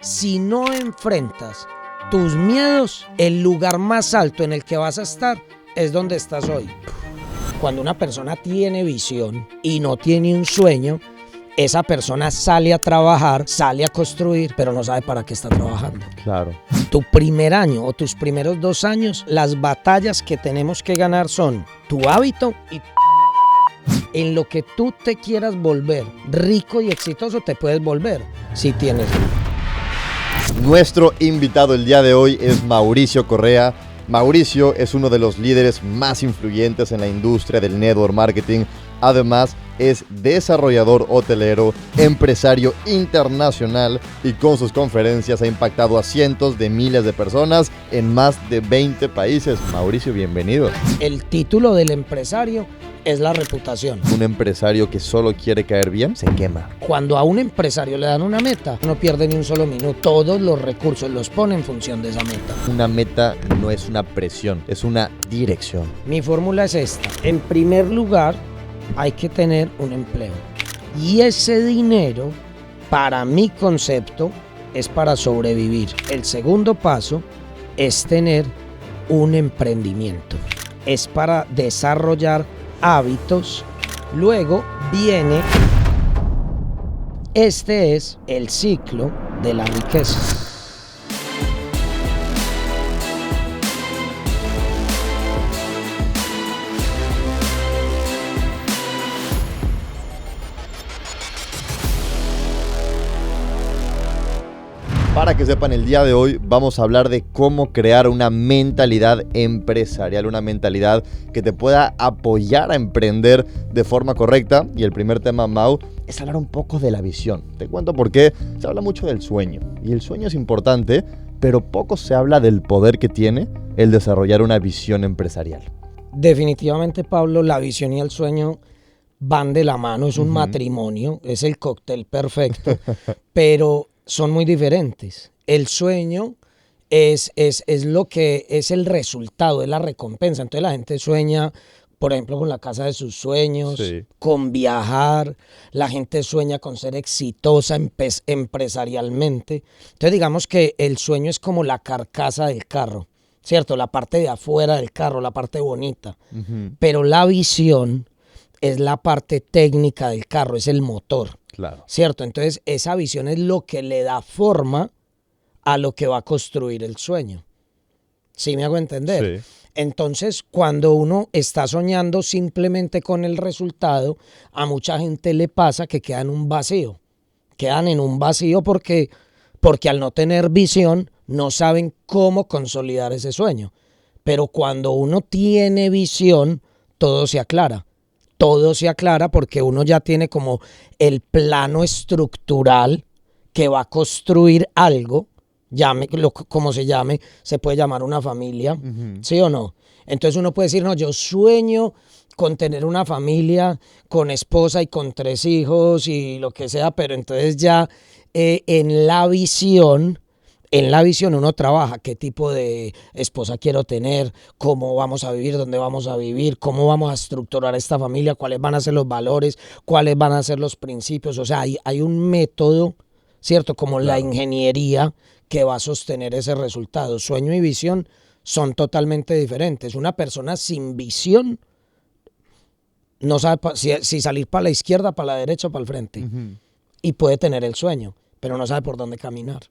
Si no enfrentas tus miedos, el lugar más alto en el que vas a estar es donde estás hoy. Cuando una persona tiene visión y no tiene un sueño, esa persona sale a trabajar, sale a construir, pero no sabe para qué está trabajando. Claro. Tu primer año o tus primeros 2 años, las batallas que tenemos que ganar son tu hábito y en lo que tú te quieras volver rico y exitoso, te puedes volver si tienes. Nuestro invitado el día de hoy es Mauricio Correa. Mauricio es uno de los líderes más influyentes en la industria del network marketing. Además, es desarrollador hotelero, empresario internacional y con sus conferencias ha impactado a cientos de miles de personas en más de 20 países. Mauricio, bienvenido. El título del empresario es la reputación. Un empresario que solo quiere caer bien se quema. Cuando a un empresario le dan una meta, no pierde ni un solo minuto. Todos los recursos los pone en función de esa meta. Una meta no es una presión, es una dirección. Mi fórmula es esta. En primer lugar, hay que tener un empleo. Y ese dinero, para mi concepto, es para sobrevivir. El segundo paso es tener un emprendimiento. Es para desarrollar hábitos. Luego viene, este es el ciclo de la riqueza. Para que sepan, el día de hoy vamos a hablar de cómo crear una mentalidad empresarial, una mentalidad que te pueda apoyar a emprender de forma correcta. Y el primer tema, Mau, es hablar un poco de la visión. Te cuento por qué. Se habla mucho del sueño y el sueño es importante, pero poco se habla del poder que tiene el desarrollar una visión empresarial. Definitivamente, Pablo, la visión y el sueño van de la mano, es un matrimonio, es el cóctel perfecto, pero son muy diferentes. El sueño es lo que es el resultado, es la recompensa. Entonces la gente sueña, por ejemplo, con la casa de sus sueños, sí, con viajar. La gente sueña con ser exitosa empresarialmente. Entonces digamos que el sueño es como la carcasa del carro, ¿cierto? La parte de afuera del carro, la parte bonita. Pero la visión es la parte técnica del carro, es el motor. Claro. ¿Cierto? Entonces esa visión es lo que le da forma a lo que va a construir el sueño. ¿Sí me hago entender? Sí. Entonces, cuando uno está soñando simplemente con el resultado, a mucha gente le pasa que quedan en un vacío. Quedan en un vacío porque al no tener visión no saben cómo consolidar ese sueño. Pero cuando uno tiene visión, todo se aclara. Todo se aclara porque uno ya tiene como el plano estructural que va a construir algo, como se llame, se puede llamar una familia, ¿sí o no? Entonces uno puede decir, no, yo sueño con tener una familia, con esposa y con 3 hijos y lo que sea, pero entonces ya en la visión uno trabaja qué tipo de esposa quiero tener, cómo vamos a vivir, dónde vamos a vivir, cómo vamos a estructurar esta familia, cuáles van a ser los valores, cuáles van a ser los principios. O sea, hay un método, ¿cierto? Como claro, la ingeniería que va a sostener ese resultado. Sueño y visión son totalmente diferentes. Una persona sin visión no sabe si salir para la izquierda, para la derecha o para el frente. Y puede tener el sueño, pero no sabe por dónde caminar.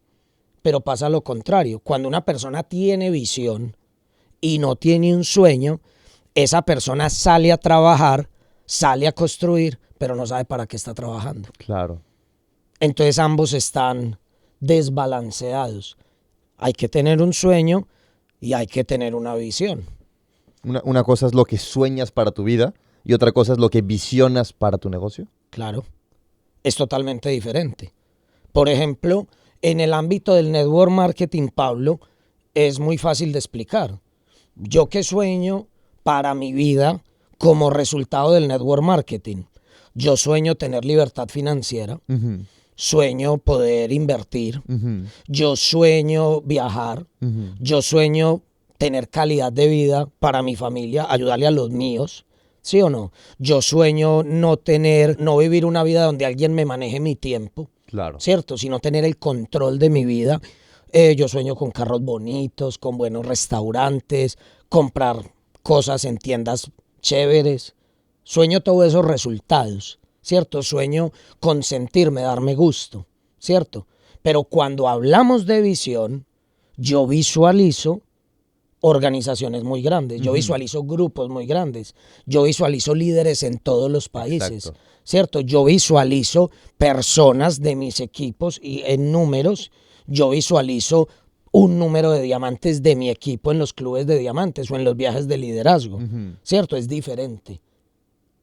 Pero pasa lo contrario. Cuando una persona tiene visión y no tiene un sueño, esa persona sale a trabajar, sale a construir, pero no sabe para qué está trabajando. Claro. Entonces ambos están desbalanceados. Hay que tener un sueño y hay que tener una visión. Una cosa es lo que sueñas para tu vida y otra cosa es lo que visionas para tu negocio. Claro. Es totalmente diferente. Por ejemplo, en el ámbito del network marketing, Pablo, es muy fácil de explicar. Yo que sueño para mi vida como resultado del network marketing. Yo sueño tener libertad financiera, sueño poder invertir, yo sueño viajar, yo sueño tener calidad de vida para mi familia, ayudarle a los míos. ¿Sí o no? Yo sueño no vivir una vida donde alguien me maneje mi tiempo. Claro. ¿Cierto? Sino tener el control de mi vida. Yo sueño con carros bonitos, con buenos restaurantes, comprar cosas en tiendas chéveres. Sueño todos esos resultados, ¿cierto? Sueño con sentirme, darme gusto, ¿cierto? Pero cuando hablamos de visión, yo visualizo organizaciones muy grandes, yo visualizo grupos muy grandes, yo visualizo líderes en todos los países, Exacto. ¿cierto? Yo visualizo personas de mis equipos y en números, yo visualizo un número de diamantes de mi equipo en los clubes de diamantes o en los viajes de liderazgo, ¿cierto? Es diferente.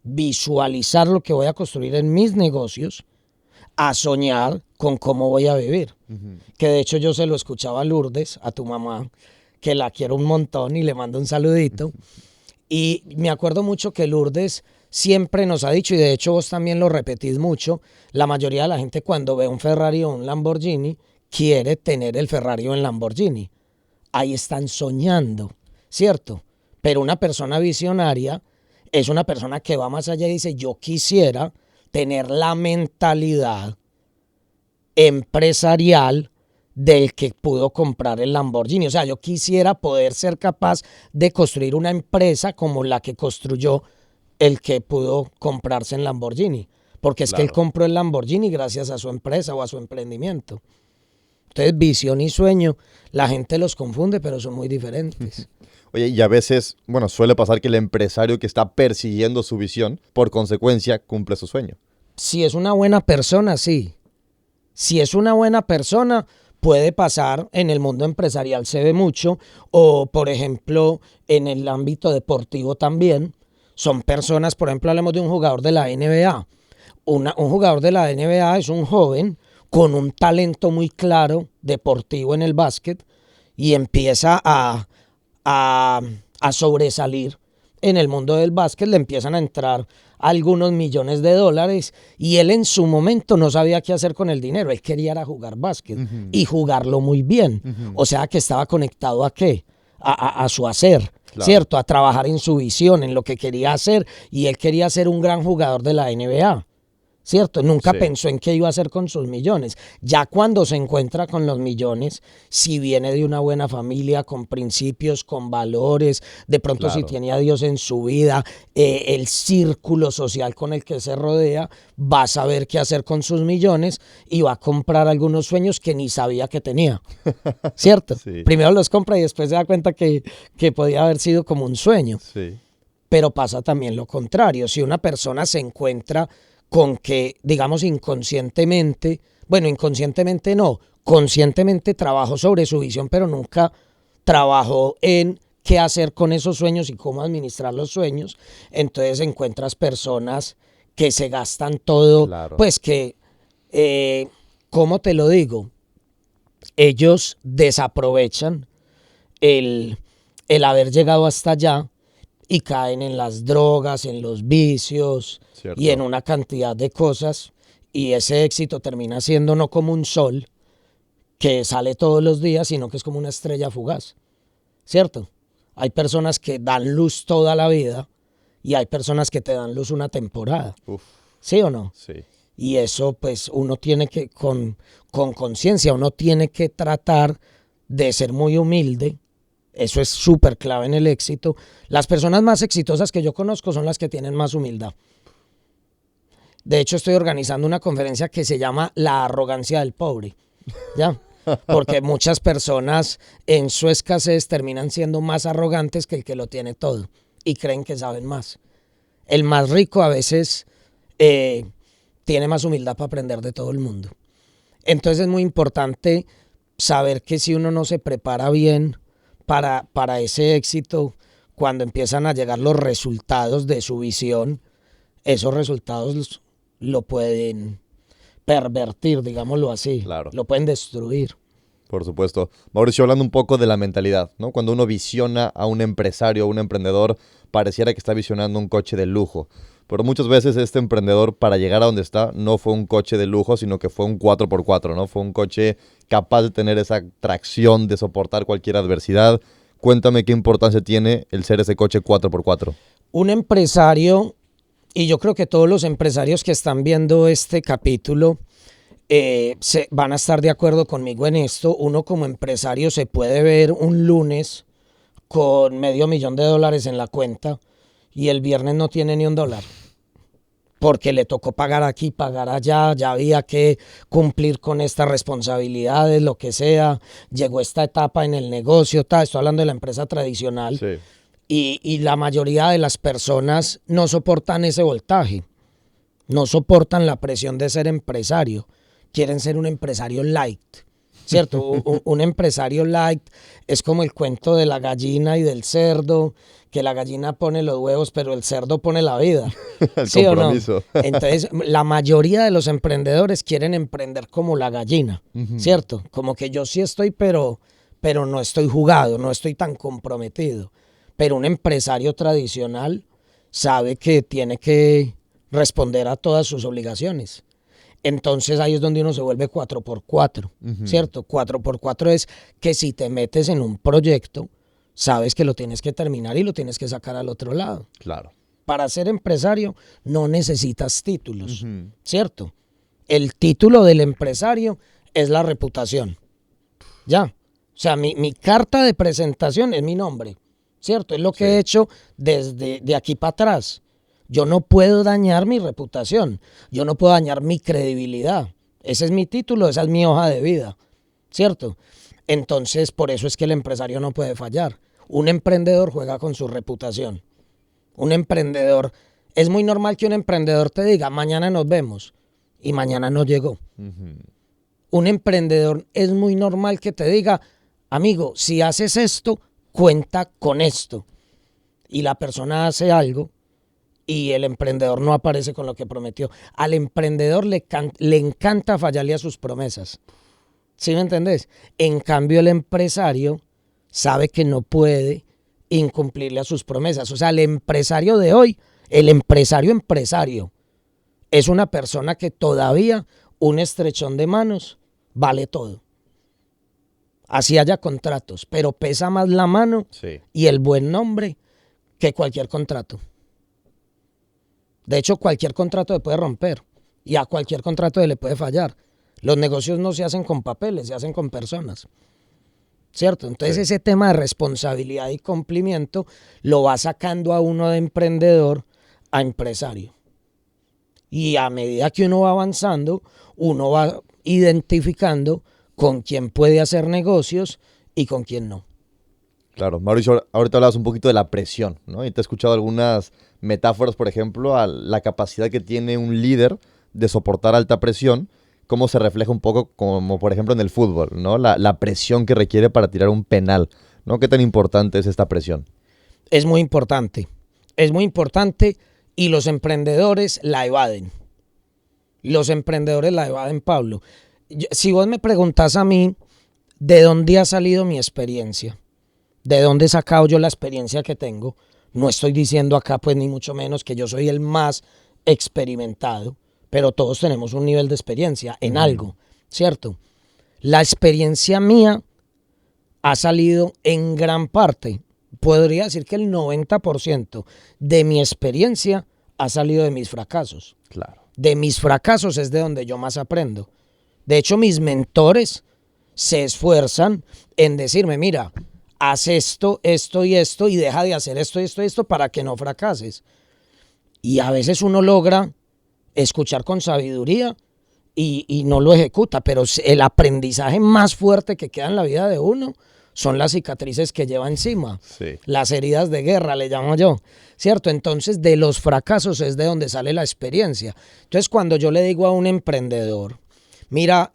Visualizar lo que voy a construir en mis negocios a soñar con cómo voy a vivir. Que de hecho yo se lo escuchaba a Lourdes, a tu mamá, que la quiero un montón y le mando un saludito. Y me acuerdo mucho que Lourdes siempre nos ha dicho, y de hecho vos también lo repetís mucho, la mayoría de la gente cuando ve un Ferrari o un Lamborghini quiere tener el Ferrari o el Lamborghini. Ahí están soñando, ¿cierto? Pero una persona visionaria es una persona que va más allá y dice, yo quisiera tener la mentalidad empresarial del que pudo comprar el Lamborghini. O sea, yo quisiera poder ser capaz de construir una empresa como la que construyó el que pudo comprarse en Lamborghini. Porque es que él compró el Lamborghini gracias a su empresa o a su emprendimiento. Entonces, visión y sueño, la gente los confunde, pero son muy diferentes. Oye, y a veces, bueno, suele pasar que el empresario que está persiguiendo su visión, por consecuencia, cumple su sueño. Si es una buena persona, sí. Si es una buena persona, puede pasar en el mundo empresarial, se ve mucho, o por ejemplo, en el ámbito deportivo también. Son personas, por ejemplo, hablemos de un jugador de la NBA. Un jugador de la NBA es un joven con un talento muy claro deportivo en el básquet y empieza a sobresalir en el mundo del básquet, le empiezan a entrar algunos millones de dólares y él en su momento no sabía qué hacer con el dinero, él quería era jugar básquet y jugarlo muy bien, o sea que estaba conectado ¿a qué? A su hacer, claro. ¿Cierto? A trabajar en su visión, en lo que quería hacer y él quería ser un gran jugador de la NBA. ¿Cierto? Nunca pensó en qué iba a hacer con sus millones. Ya cuando se encuentra con los millones, si viene de una buena familia, con principios, con valores, de pronto si tiene a Dios en su vida, el círculo social con el que se rodea, va a saber qué hacer con sus millones y va a comprar algunos sueños que ni sabía que tenía. ¿Cierto? Sí. Primero los compra y después se da cuenta que podía haber sido como un sueño. Sí. Pero pasa también lo contrario. Si una persona se encuentra con que, digamos, inconscientemente, bueno, inconscientemente no, conscientemente trabajó sobre su visión, pero nunca trabajó en qué hacer con esos sueños y cómo administrar los sueños, entonces encuentras personas que se gastan todo, pues que, ¿cómo te lo digo? Ellos desaprovechan el haber llegado hasta allá y caen en las drogas, en los vicios, ¿cierto? Y en una cantidad de cosas y ese éxito termina siendo no como un sol que sale todos los días, sino que es como una estrella fugaz, ¿cierto? Hay personas que dan luz toda la vida y hay personas que te dan luz una temporada. Uf. ¿Sí o no? Sí. Y eso pues uno tiene que, con conciencia, uno tiene que tratar de ser muy humilde. Eso es súper clave en el éxito. Las personas más exitosas que yo conozco son las que tienen más humildad. De hecho, estoy organizando una conferencia que se llama La arrogancia del pobre, ¿ya? Porque muchas personas en su escasez terminan siendo más arrogantes que el que lo tiene todo y creen que saben más. El más rico a veces tiene más humildad para aprender de todo el mundo. Entonces es muy importante saber que si uno no se prepara bien para ese éxito, cuando empiezan a llegar los resultados de su visión, esos resultados lo pueden pervertir, digámoslo así, lo pueden destruir. Por supuesto. Mauricio, hablando un poco de la mentalidad, ¿no? Cuando uno visiona a un empresario, a un emprendedor, pareciera que está visionando un coche de lujo. Pero muchas veces este emprendedor, para llegar a donde está, no fue un coche de lujo, sino que fue un 4x4, ¿no? Fue un coche capaz de tener esa tracción, de soportar cualquier adversidad. Cuéntame qué importancia tiene el ser ese coche 4x4. Un empresario, y yo creo que todos los empresarios que están viendo este capítulo, van a estar de acuerdo conmigo en esto. Uno como empresario se puede ver un lunes con $500,000 en la cuenta y el viernes no tiene ni $1. Porque le tocó pagar aquí, pagar allá, ya había que cumplir con estas responsabilidades, lo que sea. Llegó esta etapa en el negocio, estoy hablando de la empresa tradicional. Sí. Y la mayoría de las personas no soportan ese voltaje, no soportan la presión de ser empresario, quieren ser un empresario light, ¿cierto? Un empresario light es como el cuento de la gallina y del cerdo, que la gallina pone los huevos, pero el cerdo pone la vida. El ¿Sí compromiso. o no? Entonces, la mayoría de los emprendedores quieren emprender como la gallina, ¿cierto? Como que yo sí estoy, pero no estoy jugado, no estoy tan comprometido. Pero un empresario tradicional sabe que tiene que responder a todas sus obligaciones. Entonces ahí es donde uno se vuelve 4x4, ¿cierto? 4x4 es que si te metes en un proyecto, sabes que lo tienes que terminar y lo tienes que sacar al otro lado. Claro. Para ser empresario no necesitas títulos, ¿cierto? El título del empresario es la reputación. Ya. O sea, mi carta de presentación es mi nombre, ¿cierto? Es lo que he hecho desde de aquí para atrás. Yo no puedo dañar mi reputación, yo no puedo dañar mi credibilidad. Ese es mi título, esa es mi hoja de vida, ¿cierto? Entonces, por eso es que el empresario no puede fallar. Un emprendedor juega con su reputación. Un emprendedor, es muy normal que un emprendedor te diga, mañana nos vemos, y mañana no llegó. Un emprendedor es muy normal que te diga, amigo, si haces esto, cuenta con esto. Y la persona hace algo y el emprendedor no aparece con lo que prometió. Al emprendedor le encanta fallarle a sus promesas. ¿Sí me entendés? En cambio, el empresario sabe que no puede incumplirle a sus promesas. O sea, el empresario de hoy, el empresario, es una persona que todavía un estrechón de manos vale todo. Así haya contratos, pero pesa más la mano y el buen nombre que cualquier contrato. De hecho, cualquier contrato se puede romper y a cualquier contrato se le puede fallar. Los negocios no se hacen con papeles, se hacen con personas, ¿cierto? Entonces ese tema de responsabilidad y cumplimiento lo va sacando a uno de emprendedor a empresario. Y a medida que uno va avanzando, uno va identificando con quién puede hacer negocios y con quién no. Claro, Mauricio, ahorita hablabas un poquito de la presión, ¿no? Y te he escuchado algunas metáforas, por ejemplo, a la capacidad que tiene un líder de soportar alta presión, cómo se refleja un poco como, por ejemplo, en el fútbol, ¿no? La presión que requiere para tirar un penal, ¿no? ¿Qué tan importante es esta presión? Es muy importante y los emprendedores la evaden. Pablo. Si vos me preguntás a mí, ¿de dónde ha salido mi experiencia? ¿De dónde he sacado yo la experiencia que tengo? No estoy diciendo acá, pues, ni mucho menos que yo soy el más experimentado, pero todos tenemos un nivel de experiencia en algo, ¿cierto? La experiencia mía ha salido en gran parte, podría decir que el 90% de mi experiencia ha salido de mis fracasos. Claro. De mis fracasos es de donde yo más aprendo. De hecho, mis mentores se esfuerzan en decirme, mira, haz esto, esto y esto y deja de hacer esto, esto y esto para que no fracases. Y a veces uno logra escuchar con sabiduría y no lo ejecuta, pero el aprendizaje más fuerte que queda en la vida de uno son las cicatrices que lleva encima, las heridas de guerra, le llamo yo, ¿cierto? Entonces, de los fracasos es de donde sale la experiencia. Entonces, cuando yo le digo a un emprendedor, mira,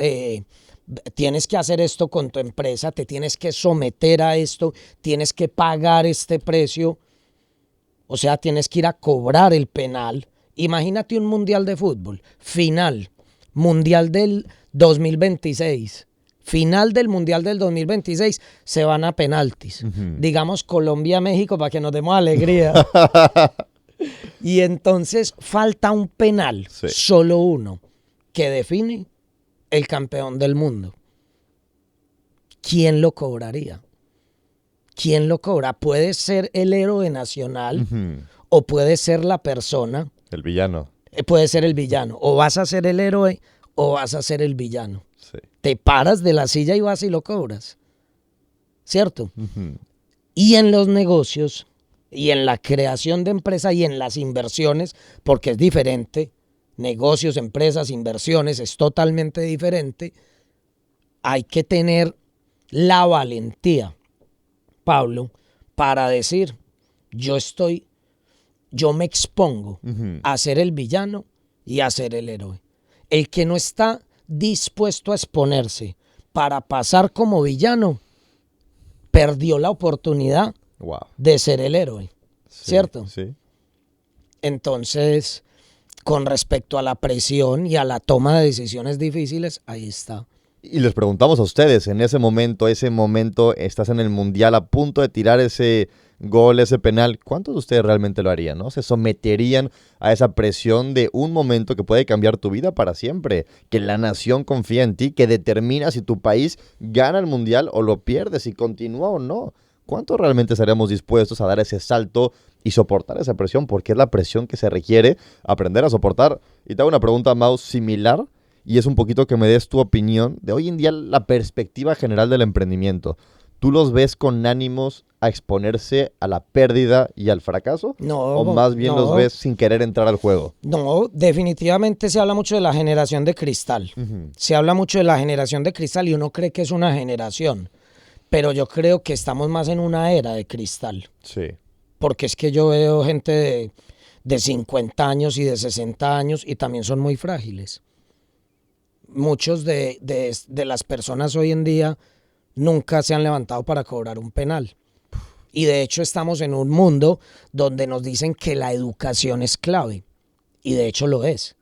tienes que hacer esto con tu empresa, te tienes que someter a esto, tienes que pagar este precio, o sea, tienes que ir a cobrar el penal. Imagínate un mundial de fútbol, mundial del 2026, final del mundial del 2026, se van a penaltis. Digamos Colombia-México para que nos demos alegría. Y entonces falta un penal, solo uno, que define el campeón del mundo. ¿Quién lo cobraría? ¿Quién lo cobra? Puede ser el héroe nacional o puede ser la persona. El villano. Puede ser el villano. O vas a ser el héroe o vas a ser el villano. Sí. Te paras de la silla y vas y lo cobras, ¿cierto? Ujú. Y en los negocios, y en la creación de empresa y en las inversiones, porque es diferente, negocios, empresas, inversiones, es totalmente diferente, hay que tener la valentía, Pablo, para decir, yo me expongo a ser el villano y a ser el héroe. El que no está dispuesto a exponerse para pasar como villano, perdió la oportunidad de ser el héroe, ¿cierto? Sí. Entonces, con respecto a la presión y a la toma de decisiones difíciles, ahí está. Y les preguntamos a ustedes, en ese momento, estás en el Mundial a punto de tirar ese gol, ese penal, ¿cuántos de ustedes realmente lo harían, no? ¿Se someterían a esa presión de un momento que puede cambiar tu vida para siempre? Que la nación confía en ti, que determina si tu país gana el Mundial o lo pierde, si continúa o no. ¿Cuántos realmente estaríamos dispuestos a dar ese salto y soportar esa presión? Porque es la presión que se requiere aprender a soportar. Y te hago una pregunta, Mau, similar, y es un poquito que me des tu opinión de hoy en día la perspectiva general del emprendimiento. ¿Tú los ves con ánimos a exponerse a la pérdida y al fracaso? No. ¿O más bien los ves sin querer entrar al juego? No, definitivamente se habla mucho de la generación de cristal. Se habla mucho de la generación de cristal y uno cree que es una generación. Pero yo creo que estamos más en una era de cristal. Sí. Porque es que yo veo gente de 50 años y de 60 años y también son muy frágiles. Muchos de las personas hoy en día nunca se han levantado para cobrar un penal. Y de hecho estamos en un mundo donde nos dicen que la educación es clave. Y de hecho lo es.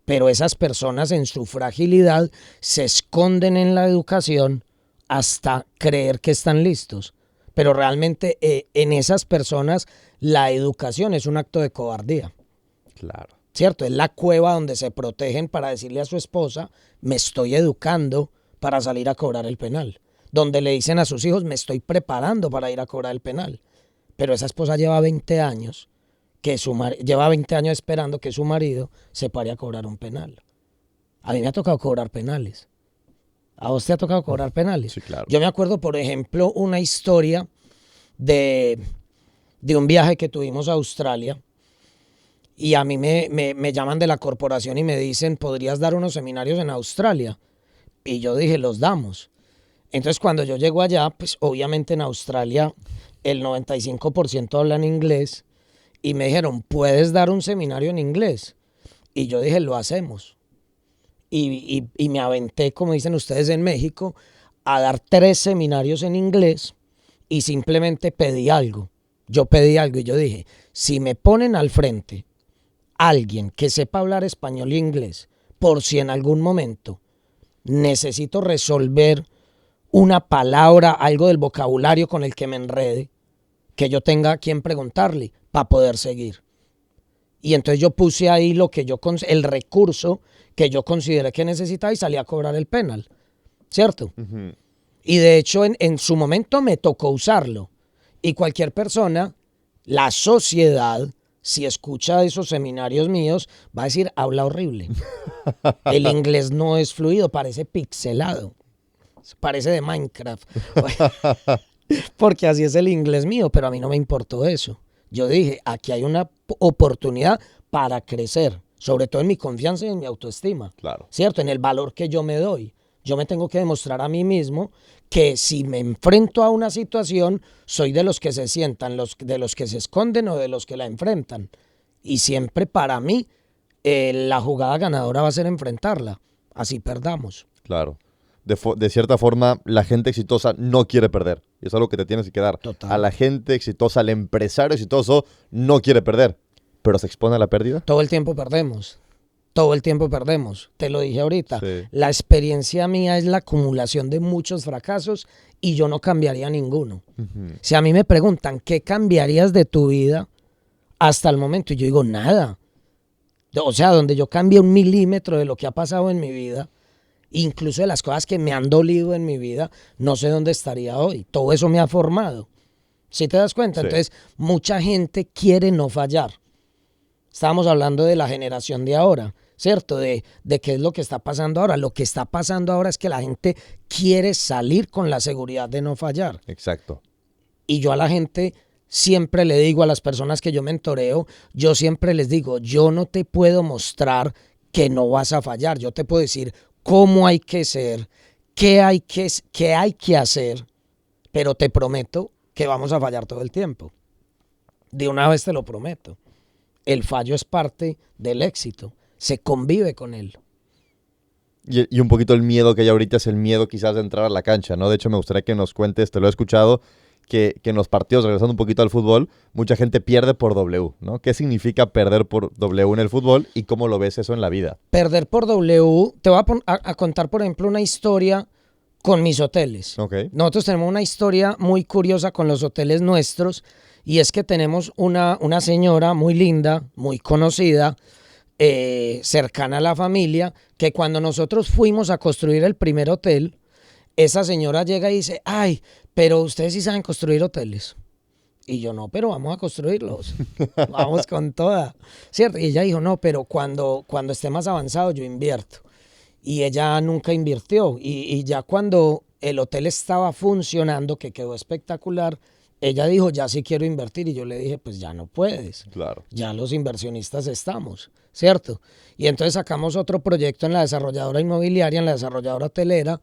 Pero esas personas en su fragilidad se esconden en la educación hasta creer que están listos. Pero realmente en esas personas la educación es un acto de cobardía. Claro. ¿Cierto? Es la cueva donde se protegen para decirle a su esposa, me estoy educando para salir a cobrar el penal. Donde le dicen a sus hijos, me estoy preparando para ir a cobrar el penal. Pero esa esposa lleva 20 años, lleva 20 años esperando que su marido se pare a cobrar un penal. A mí me ha tocado cobrar penales. ¿A vos te ha tocado cobrar penales? Sí, claro. Yo me acuerdo, por ejemplo, una historia de un viaje que tuvimos a Australia. Y a mí me llaman de la corporación y me dicen, ¿podrías dar unos seminarios en Australia? Y yo dije, los damos. Entonces, cuando yo llego allá, pues obviamente en Australia el 95% hablan inglés. Y me dijeron, ¿puedes dar un seminario en inglés? Y yo dije, lo hacemos. Y me aventé, como dicen ustedes en México, a dar 3 seminarios en inglés y simplemente pedí algo. Yo pedí algo y yo dije, si me ponen al frente alguien que sepa hablar español y inglés, por si en algún momento necesito resolver una palabra, algo del vocabulario con el que me enrede, que yo tenga a quien preguntarle para poder seguir. Y entonces yo puse ahí el recurso que yo consideré que necesitaba y salí a cobrar el penal, ¿cierto? Uh-huh. Y de hecho en su momento me tocó usarlo. Y cualquier persona, la sociedad, si escucha esos seminarios míos, va a decir, habla horrible. El inglés no es fluido, parece pixelado. Parece de Minecraft. Porque así es el inglés mío, pero a mí no me importó eso. Yo dije, aquí hay una oportunidad para crecer, sobre todo en mi confianza y en mi autoestima. Claro. ¿Cierto? En el valor que yo me doy. Yo me tengo que demostrar a mí mismo que si me enfrento a una situación, soy de los que se sientan, de los que se esconden o de los que la enfrentan. Y siempre para mí, la jugada ganadora va a ser enfrentarla. Así perdamos. Claro. De cierta forma, la gente exitosa no quiere perder. Y es algo que te tienes que quedar. Total. A la gente exitosa, al empresario exitoso, no quiere perder. Pero se expone a la pérdida. Todo el tiempo perdemos. Todo el tiempo perdemos. Te lo dije ahorita. Sí. La experiencia mía es la acumulación de muchos fracasos y yo no cambiaría ninguno. Uh-huh. Si a mí me preguntan, ¿qué cambiarías de tu vida hasta el momento? Y yo digo, nada. O sea, donde yo cambie 1 milímetro de lo que ha pasado en mi vida, incluso de las cosas que me han dolido en mi vida, no sé dónde estaría hoy. Todo eso me ha formado. ¿Sí te das cuenta? Sí. Entonces, mucha gente quiere no fallar. Estábamos hablando de la generación de ahora. ¿cierto? De qué es lo que está pasando ahora. Lo que está pasando ahora es que la gente quiere salir con la seguridad de no fallar. Exacto. Y yo a la gente siempre le digo, a las personas que yo mentoreo, yo siempre les digo, yo no te puedo mostrar que no vas a fallar. Yo te puedo decir cómo hay que ser, qué hay que hacer, pero te prometo que vamos a fallar todo el tiempo. De una vez te lo prometo. El fallo es parte del éxito. Se convive con él. Y un poquito el miedo que hay ahorita es el miedo quizás de entrar a la cancha, ¿no? De hecho, me gustaría que nos cuentes, te lo he escuchado, que en los partidos, regresando un poquito al fútbol, mucha gente pierde por W, ¿no? ¿Qué significa perder por W en el fútbol y cómo lo ves eso en la vida? Perder por W, te voy a contar, por ejemplo, una historia con mis hoteles. Okay. Nosotros tenemos una historia muy curiosa con los hoteles nuestros, y es que tenemos una señora muy linda, muy conocida, cercana a la familia, que cuando nosotros fuimos a construir el primer hotel, esa señora llega y dice, ay, pero ustedes sí saben construir hoteles. Y yo, no, pero vamos a construirlos. Vamos con toda. ¿Cierto? Y ella dijo, no, pero cuando esté más avanzado yo invierto. Y ella nunca invirtió. Y ya cuando el hotel estaba funcionando, que quedó espectacular, ella dijo, ya sí quiero invertir. Y yo le dije, pues ya no puedes. Claro. Ya los inversionistas estamos, ¿cierto? Y entonces sacamos otro proyecto en la desarrolladora inmobiliaria, en la desarrolladora hotelera,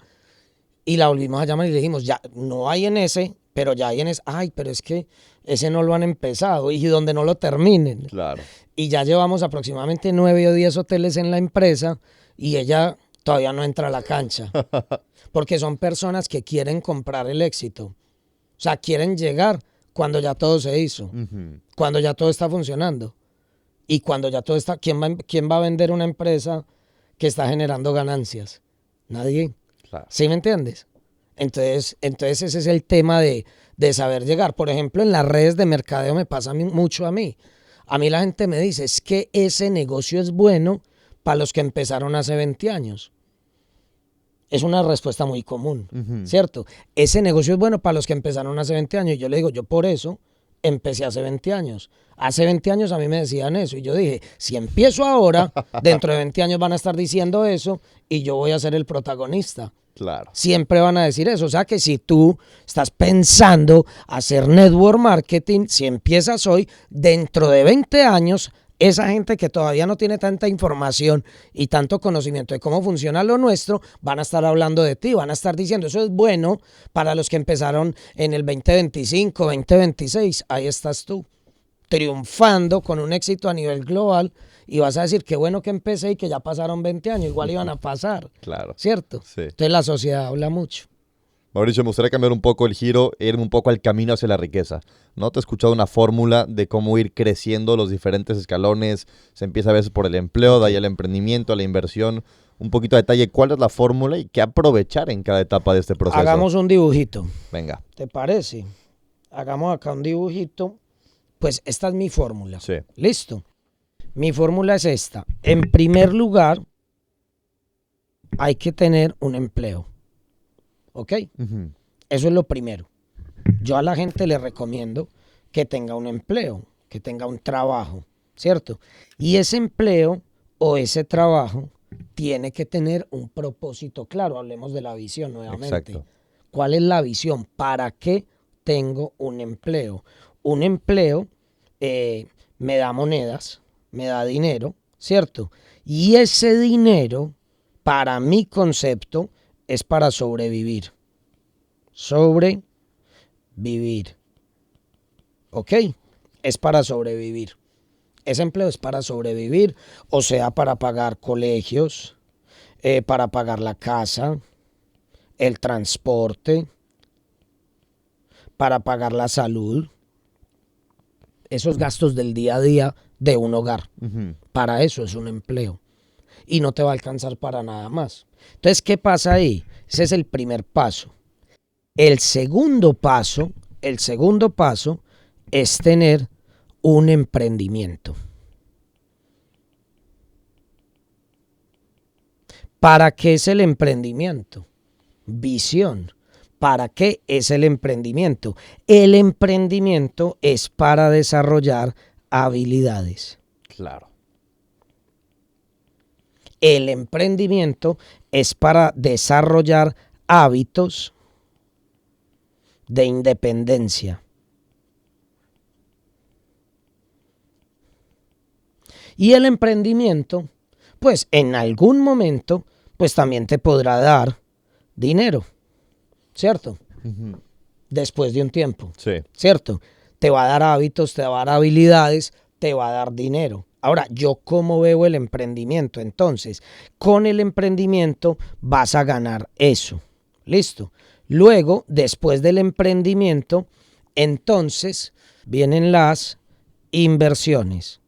y la volvimos a llamar y le dijimos, ya no hay en ese, pero ya hay en ese. Ay, pero es que ese no lo han empezado y donde no lo terminen. Claro. Y ya llevamos aproximadamente 9 o 10 hoteles en la empresa y ella todavía no entra a la cancha. Porque son personas que quieren comprar el éxito. O sea, quieren llegar cuando ya todo se hizo, cuando ya todo está funcionando. Y cuando ya todo está, ¿quién va a vender una empresa que está generando ganancias? Nadie. Claro. ¿Sí me entiendes? Entonces ese es el tema de saber llegar. Por ejemplo, en las redes de mercadeo me pasa mucho a mí. A mí la gente me dice, es que ese negocio es bueno para los que empezaron hace 20 años. Es una respuesta muy común, ¿cierto? Ese negocio es bueno para los que empezaron hace 20 años. Y yo le digo, yo por eso empecé hace 20 años. Hace 20 años a mí me decían eso. Y yo dije, si empiezo ahora, dentro de 20 años van a estar diciendo eso y yo voy a ser el protagonista. Claro. Siempre van a decir eso. O sea que si tú estás pensando hacer network marketing, si empiezas hoy, dentro de 20 años, esa gente que todavía no tiene tanta información y tanto conocimiento de cómo funciona lo nuestro, van a estar hablando de ti, van a estar diciendo, eso es bueno para los que empezaron en el 2025, 2026. Ahí estás tú, triunfando con un éxito a nivel global, y vas a decir, qué bueno que empecé y que ya pasaron 20 años, igual iban a pasar. Claro. ¿Cierto? Sí. Entonces la sociedad habla mucho. Mauricio, me gustaría cambiar un poco el giro, irme un poco al camino hacia la riqueza, ¿no? Te he escuchado una fórmula de cómo ir creciendo los diferentes escalones, se empieza a veces por el empleo, de ahí al emprendimiento, a la inversión. Un poquito de detalle, ¿cuál es la fórmula y qué aprovechar en cada etapa de este proceso? Hagamos un dibujito. Venga. ¿Te parece? Hagamos acá un dibujito. Pues esta es mi fórmula. Sí. ¿Listo? Mi fórmula es esta. En primer lugar, hay que tener un empleo. ¿Ok? Eso es lo primero. Yo a la gente le recomiendo que tenga un empleo, que tenga un trabajo, ¿cierto? Y ese empleo o ese trabajo tiene que tener un propósito claro. Hablemos de la visión nuevamente. Exacto. ¿Cuál es la visión? ¿Para qué tengo un empleo? Un empleo me da monedas, me da dinero, ¿cierto? Y ese dinero, para mi concepto, es para sobrevivir. Sobrevivir. ¿Ok? Es para sobrevivir. Ese empleo es para sobrevivir, o sea, para pagar colegios, para pagar la casa, el transporte, para pagar la salud, esos gastos del día a día de un hogar. Para eso es un empleo. Y no te va a alcanzar para nada más. Entonces, ¿qué pasa ahí? Ese es el primer paso. El segundo paso es tener un emprendimiento. ¿Para qué es el emprendimiento? Visión. ¿Para qué es el emprendimiento? El emprendimiento es para desarrollar habilidades. Claro. El emprendimiento es para desarrollar hábitos de independencia. Y el emprendimiento, pues en algún momento, pues también te podrá dar dinero, ¿cierto? Ujú. Después de un tiempo, Sí. ¿cierto? Te va a dar hábitos, te va a dar habilidades, te va a dar dinero. Ahora, ¿yo cómo veo el emprendimiento? Entonces, con el emprendimiento vas a ganar eso. ¿Listo? Luego, después del emprendimiento, entonces vienen las inversiones.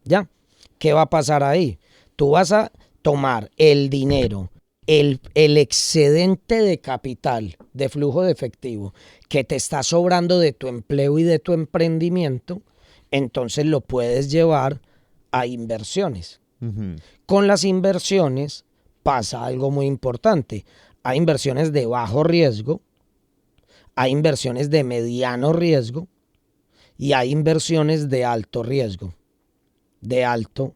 ¿Ya? ¿Qué va a pasar ahí? Tú vas a tomar el dinero, el excedente de capital, de flujo de efectivo, que te está sobrando de tu empleo y de tu emprendimiento, entonces lo puedes llevar a inversiones. Ujú. Con las inversiones pasa algo muy importante. Hay inversiones de bajo riesgo, hay inversiones de mediano riesgo y hay inversiones de alto riesgo. De alto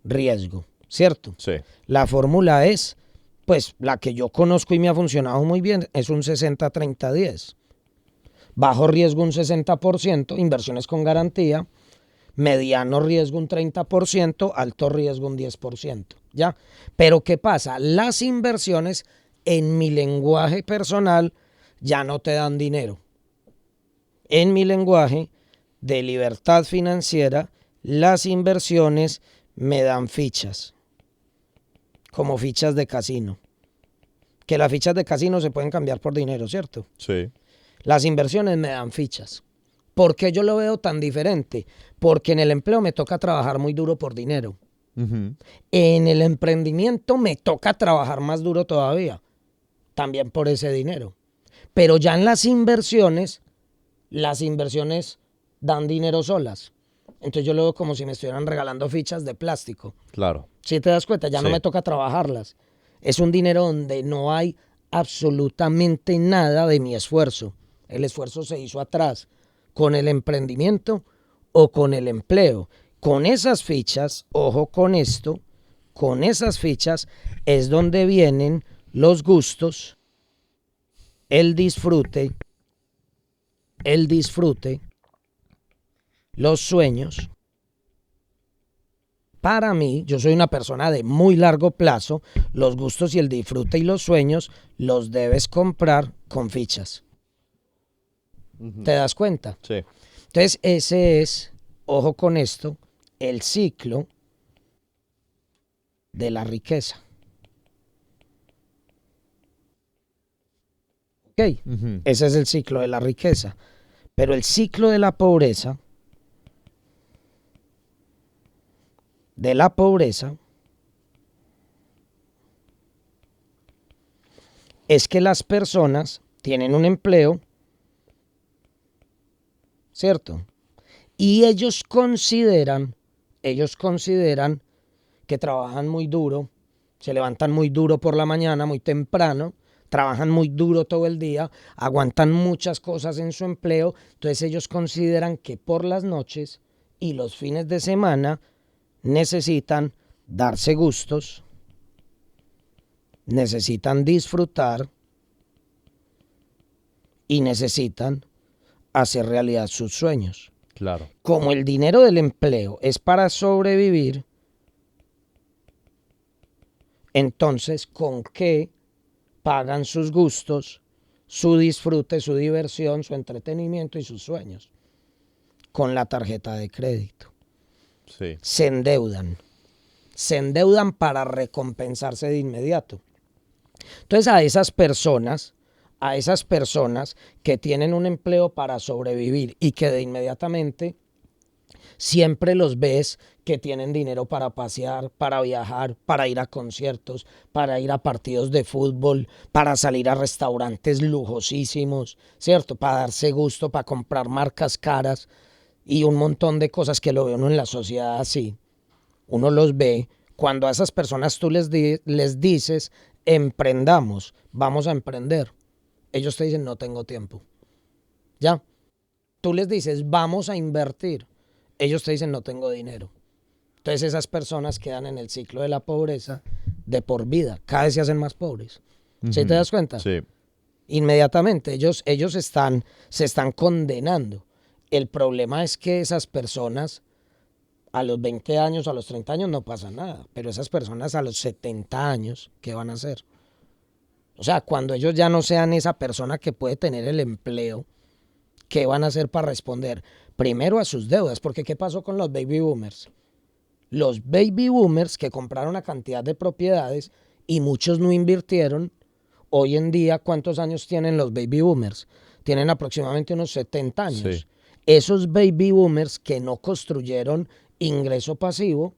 riesgo, ¿cierto? Sí. La fórmula es, pues, la que yo conozco y me ha funcionado muy bien, es un 60-30-10. Bajo riesgo un 60%, inversiones con garantía, mediano riesgo un 30%, alto riesgo un 10%, ¿ya? Pero ¿qué pasa? Las inversiones, en mi lenguaje personal, ya no te dan dinero. En mi lenguaje de libertad financiera, las inversiones me dan fichas, como fichas de casino. Que las fichas de casino se pueden cambiar por dinero, ¿cierto? Sí. Las inversiones me dan fichas. ¿Por qué yo lo veo tan diferente? Porque en el empleo me toca trabajar muy duro por dinero. Ujú. En el emprendimiento me toca trabajar más duro todavía, también por ese dinero. Pero ya en las inversiones dan dinero solas. Entonces yo lo veo como si me estuvieran regalando fichas de plástico. Claro. Si te das cuenta, ya no Sí. me toca trabajarlas. Es un dinero donde no hay absolutamente nada de mi esfuerzo. El esfuerzo se hizo atrás, con el emprendimiento o con el empleo. Con esas fichas, ojo con esto, con esas fichas es donde vienen los gustos, el disfrute, los sueños. Para mí, yo soy una persona de muy largo plazo, los gustos y el disfrute y los sueños los debes comprar con fichas. Ujú. ¿Te das cuenta? Sí. Entonces, ese es, ojo con esto, el ciclo de la riqueza. ¿Ok? Ujú. Ese es el ciclo de la riqueza. Pero el ciclo de la pobreza, es que las personas tienen un empleo, ¿cierto? Y ellos consideran que trabajan muy duro, se levantan muy duro por la mañana, muy temprano, trabajan muy duro todo el día, aguantan muchas cosas en su empleo, entonces ellos consideran que por las noches y los fines de semana necesitan darse gustos, necesitan disfrutar y necesitan hacer realidad sus sueños. Claro. Como el dinero del empleo es para sobrevivir, entonces, ¿con qué pagan sus gustos, su disfrute, su diversión, su entretenimiento y sus sueños? Con la tarjeta de crédito. Sí. Se endeudan para recompensarse de inmediato. Entonces, a esas personas que tienen un empleo para sobrevivir y que de inmediatamente siempre los ves que tienen dinero para pasear, para viajar, para ir a conciertos, para ir a partidos de fútbol, para salir a restaurantes lujosísimos, ¿cierto? Para darse gusto, para comprar marcas caras y un montón de cosas que lo ve uno en la sociedad así. Uno los ve. Cuando a esas personas tú les dices, emprendamos, vamos a emprender, ellos te dicen, no tengo tiempo. ¿Ya? Tú les dices, vamos a invertir. ellos te dicen no tengo dinero. Entonces esas personas quedan en el ciclo de la pobreza de por vida, cada vez se hacen más pobres. ¿Sí te das cuenta? Sí. Inmediatamente ellos se están condenando. El problema es que esas personas a los 20 años, a los 30 años no pasa nada, pero esas personas a los 70 años, ¿qué van a hacer? O sea, cuando ellos ya no sean esa persona que puede tener el empleo, ¿qué van a hacer para responder? Primero a sus deudas, porque ¿qué pasó con los baby boomers? Los baby boomers que compraron una cantidad de propiedades y muchos no invirtieron, hoy en día, ¿cuántos años tienen los baby boomers? Tienen aproximadamente unos 70 años. Sí. Esos baby boomers que no construyeron ingreso pasivo,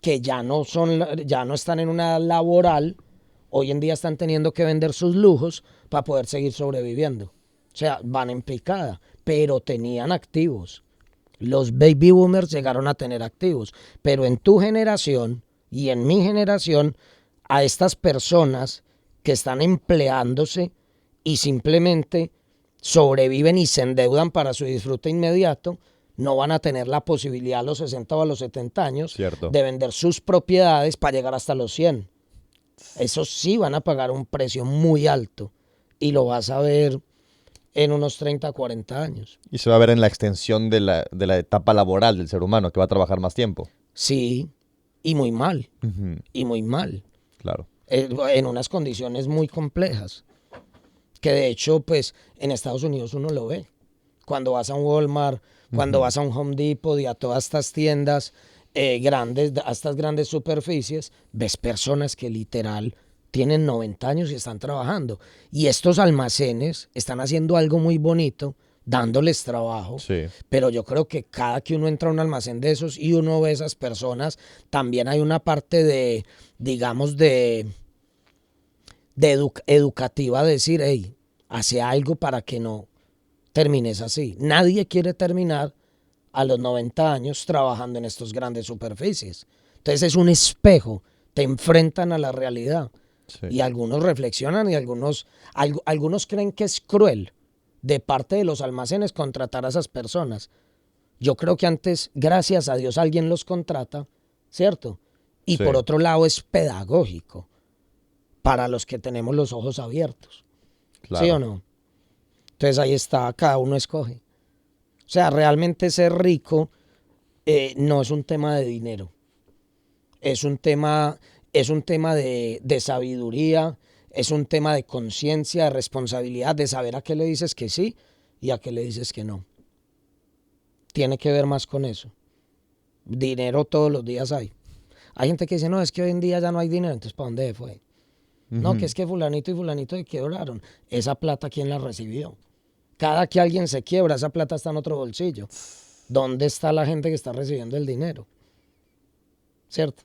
que ya no están en una edad laboral, hoy en día están teniendo que vender sus lujos para poder seguir sobreviviendo. O sea, van en picada, pero tenían activos. Los baby boomers llegaron a tener activos, pero en tu generación y en mi generación, a estas personas que están empleándose y simplemente sobreviven y se endeudan para su disfrute inmediato, no van a tener la posibilidad a los 60 o a los 70 años Cierto. de vender sus propiedades para llegar hasta los 100. Esos sí van a pagar un precio muy alto y lo vas a ver en unos 30, 40 años. Y se va a ver en la extensión de la etapa laboral del ser humano, que va a trabajar más tiempo. Sí, y muy mal, y muy mal. Claro. En unas condiciones muy complejas, que de hecho, pues, en Estados Unidos uno lo ve. Cuando vas a un Walmart, cuando vas a un Home Depot y a todas estas tiendas grandes, a estas grandes superficies, ves personas que literal tienen 90 años y están trabajando. Y estos almacenes están haciendo algo muy bonito, dándoles trabajo. Sí. Pero yo creo que cada que uno entra a un almacén de esos y uno ve a esas personas, también hay una parte de, digamos, educativa, de decir, hey, hace algo para que no termines así. Nadie quiere terminar a los 90 años trabajando en estas grandes superficies. Entonces es un espejo, te enfrentan a la realidad. Sí. Y algunos reflexionan y algunos creen que es cruel de parte de los almacenes contratar a esas personas. Yo creo que antes, gracias a Dios, alguien los contrata, ¿cierto? Y Sí. por otro lado es pedagógico para los que tenemos los ojos abiertos. Claro. ¿Sí o no? Entonces ahí está, cada uno escoge. O sea, realmente ser rico no es un tema de dinero. Es un tema de sabiduría, es un tema de conciencia, de responsabilidad, de saber a qué le dices que sí y a qué le dices que no. Tiene que ver más con eso. Dinero todos los días hay. Hay gente que dice, no, es que hoy en día ya no hay dinero, entonces ¿para dónde fue? No, que es que fulanito y fulanito se quebraron. Esa plata, ¿quién la recibió? Cada que alguien se quiebra, esa plata está en otro bolsillo. ¿Dónde está la gente que está recibiendo el dinero? ¿Cierto?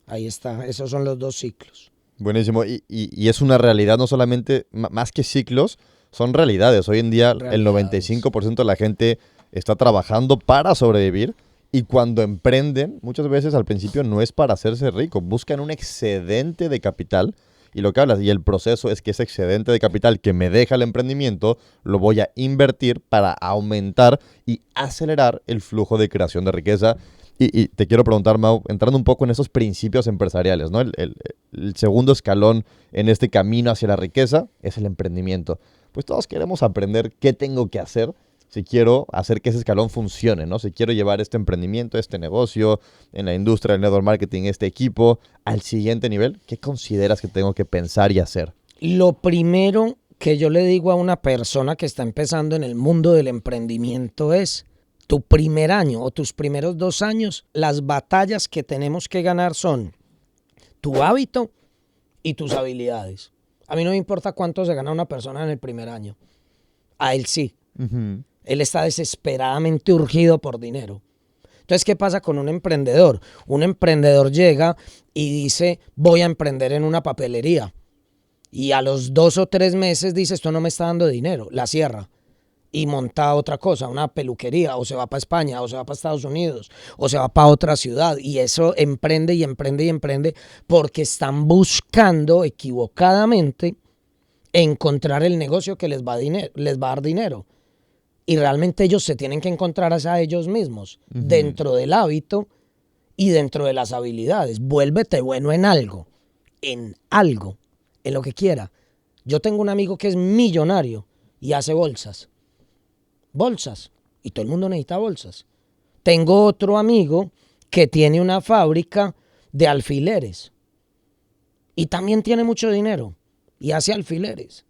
Ahí está, esos son los dos ciclos. Buenísimo. Y es una realidad, no solamente, más que ciclos, son realidades. Hoy en día el 95% de la gente está trabajando para sobrevivir y cuando emprenden, muchas veces al principio no es para hacerse rico, buscan un excedente de capital. Y lo que hablas, y el proceso es que ese excedente de capital que me deja el emprendimiento, lo voy a invertir para aumentar y acelerar el flujo de creación de riqueza. Y te quiero preguntar, Mau, entrando un poco en esos principios empresariales, ¿no? El segundo escalón en este camino hacia la riqueza es el emprendimiento. Pues todos queremos aprender qué tengo que hacer si quiero hacer que ese escalón funcione, ¿no? Si quiero llevar este emprendimiento, este negocio, en la industria del network marketing, este equipo, al siguiente nivel, ¿qué consideras que tengo que pensar y hacer? Lo primero que yo le digo a una persona que está empezando en el mundo del emprendimiento es: tu primer año o tus primeros 2 años, las batallas que tenemos que ganar son tu hábito y tus habilidades. A mí no me importa cuánto se gana una persona en el primer año. A él sí. Él está desesperadamente urgido por dinero. Entonces, ¿qué pasa con un emprendedor? Un emprendedor llega y dice, voy a emprender en una papelería. Y a los 2 o 3 meses dice, esto no me está dando dinero, la cierra. Y monta otra cosa, una peluquería, o se va para España, o se va para Estados Unidos, o se va para otra ciudad. Y eso emprende y emprende y emprende porque están buscando equivocadamente encontrar el negocio que les va a dar dinero. Y realmente ellos se tienen que encontrar a ellos mismos dentro del hábito y dentro de las habilidades. Vuélvete bueno en algo, en lo que quiera. Yo tengo un amigo que es millonario y hace bolsas. Y todo el mundo necesita bolsas. Tengo otro amigo que tiene una fábrica de alfileres y también tiene mucho dinero y hace alfileres.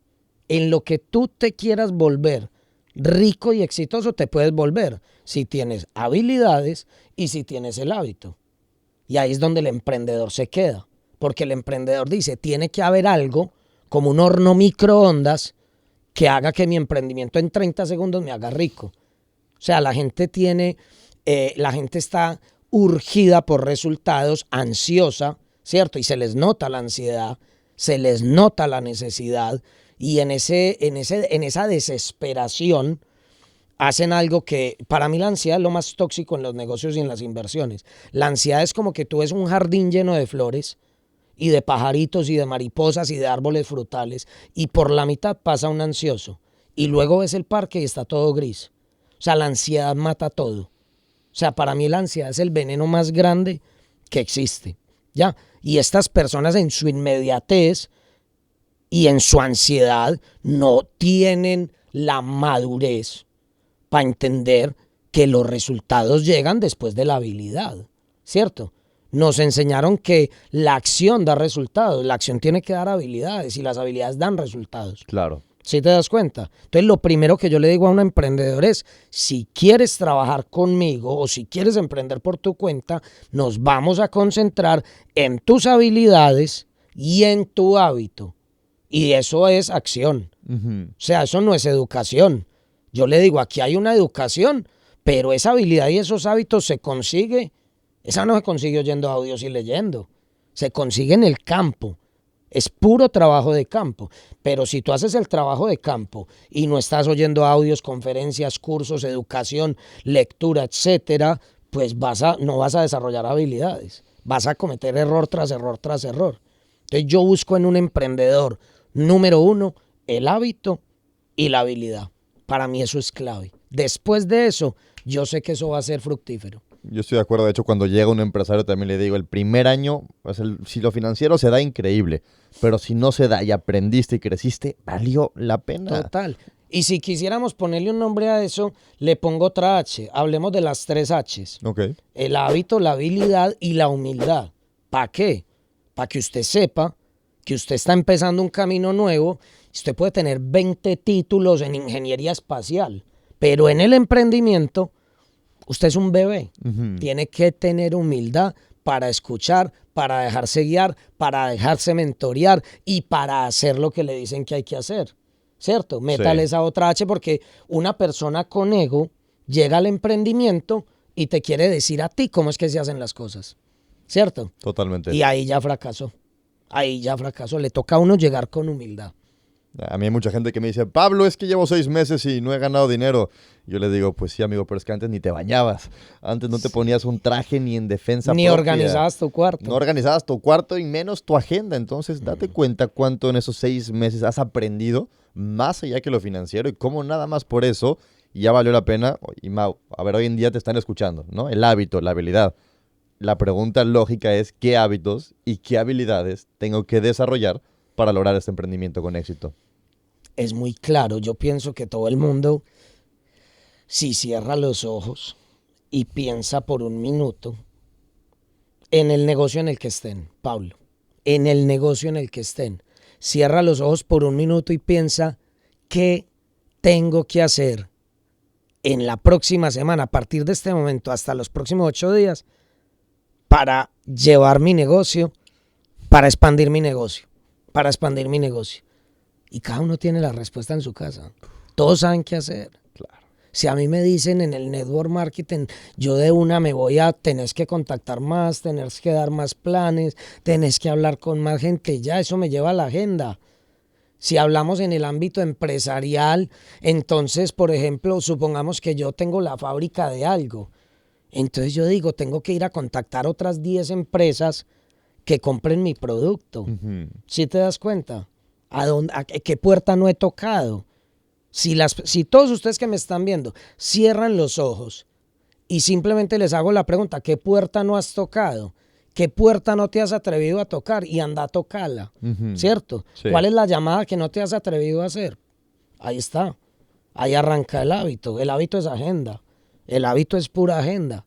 En lo que tú te quieras volver rico y exitoso te puedes volver si tienes habilidades y si tienes el hábito. Y ahí es donde el emprendedor se queda, porque el emprendedor dice, tiene que haber algo como un horno microondas que haga que mi emprendimiento en 30 segundos me haga rico. O sea, la gente está urgida por resultados, ansiosa, ¿cierto? Y se les nota la ansiedad, se les nota la necesidad, y en esa desesperación hacen algo que, para mí la ansiedad es lo más tóxico en los negocios y en las inversiones. La ansiedad es como que tú ves un jardín lleno de flores y de pajaritos y de mariposas y de árboles frutales y por la mitad pasa un ansioso y luego ves el parque y está todo gris. O sea, la ansiedad mata todo. O sea, para mí la ansiedad es el veneno más grande que existe, ¿ya? Y estas personas en su inmediatez y en su ansiedad no tienen la madurez para entender que los resultados llegan después de la habilidad, ¿cierto? Nos enseñaron que la acción da resultados, la acción tiene que dar habilidades y las habilidades dan resultados. Claro. ¿Sí te das cuenta? Entonces lo primero que yo le digo a un emprendedor es, si quieres trabajar conmigo o si quieres emprender por tu cuenta, nos vamos a concentrar en tus habilidades y en tu hábito. Y eso es acción. O sea, eso no es educación. Yo le digo, aquí hay una educación, pero esa habilidad y esos hábitos se consigue. Esa no se consigue oyendo audios y leyendo. Se consigue en el campo. Es puro trabajo de campo. Pero si tú haces el trabajo de campo y no estás oyendo audios, conferencias, cursos, educación, lectura, etcétera, pues no vas a desarrollar habilidades. Vas a cometer error tras error tras error. Entonces yo busco en un emprendedor, número 1, el hábito y la habilidad. Para mí eso es clave. Después de eso, yo sé que eso va a ser fructífero. Yo estoy de acuerdo. De hecho, cuando llega un empresario también le digo, el primer año, pues si lo financiero se da, increíble. Pero si no se da y aprendiste y creciste, valió la pena. Total. Y si quisiéramos ponerle un nombre a eso, le pongo otra H. Hablemos de las 3 Hs. Okay. El hábito, la habilidad y la humildad. ¿Para qué? Para que usted sepa que usted está empezando un camino nuevo. Usted puede tener 20 títulos en ingeniería espacial, pero en el emprendimiento usted es un bebé. Tiene que tener humildad para escuchar, para dejarse guiar, para dejarse mentorear y para hacer lo que le dicen que hay que hacer, ¿cierto? Métale esa otra H, porque una persona con ego llega al emprendimiento y te quiere decir a ti cómo es que se hacen las cosas, ¿cierto? Totalmente. Y ahí ya fracasó. Le toca a uno llegar con humildad. A mí hay mucha gente que me dice, Pablo, es que llevo 6 meses y no he ganado dinero. Yo le digo, pues sí, amigo, pero es que antes ni te bañabas. Antes no te ponías un traje ni en defensa ni propia. Organizabas tu cuarto. No organizabas tu cuarto y menos tu agenda. Entonces, date cuenta cuánto en esos 6 meses has aprendido, más allá que lo financiero, y cómo nada más por eso ya valió la pena. Y Mau, a ver, hoy en día te están escuchando, ¿no? El hábito, la habilidad. La pregunta lógica es, ¿qué hábitos y qué habilidades tengo que desarrollar para lograr este emprendimiento con éxito? Es muy claro. Yo pienso que todo el mundo, si cierra los ojos y piensa por un minuto en el negocio en el que estén, Pablo, en el negocio en el que estén, cierra los ojos por un minuto y piensa, ¿qué tengo que hacer en la próxima semana, a partir de este momento hasta los próximos 8 días, para llevar mi negocio, para expandir mi negocio? Y cada uno tiene la respuesta en su casa. Todos saben qué hacer. Claro. Si a mí me dicen en el network marketing, yo de una me voy tenés que contactar más, tenés que dar más planes, tenés que hablar con más gente, ya eso me lleva a la agenda. Si hablamos en el ámbito empresarial, entonces, por ejemplo, supongamos que yo tengo la fábrica de algo. Entonces yo digo, tengo que ir a contactar otras 10 empresas que compren mi producto. ¿Sí te das cuenta? ¿A qué puerta no he tocado? Si todos ustedes que me están viendo cierran los ojos y simplemente les hago la pregunta, ¿qué puerta no has tocado? ¿Qué puerta no te has atrevido a tocar? Y anda a tocarla, ¿cierto? Sí. ¿Cuál es la llamada que no te has atrevido a hacer? Ahí está. Ahí arranca el hábito. El hábito es agenda. El hábito es pura agenda,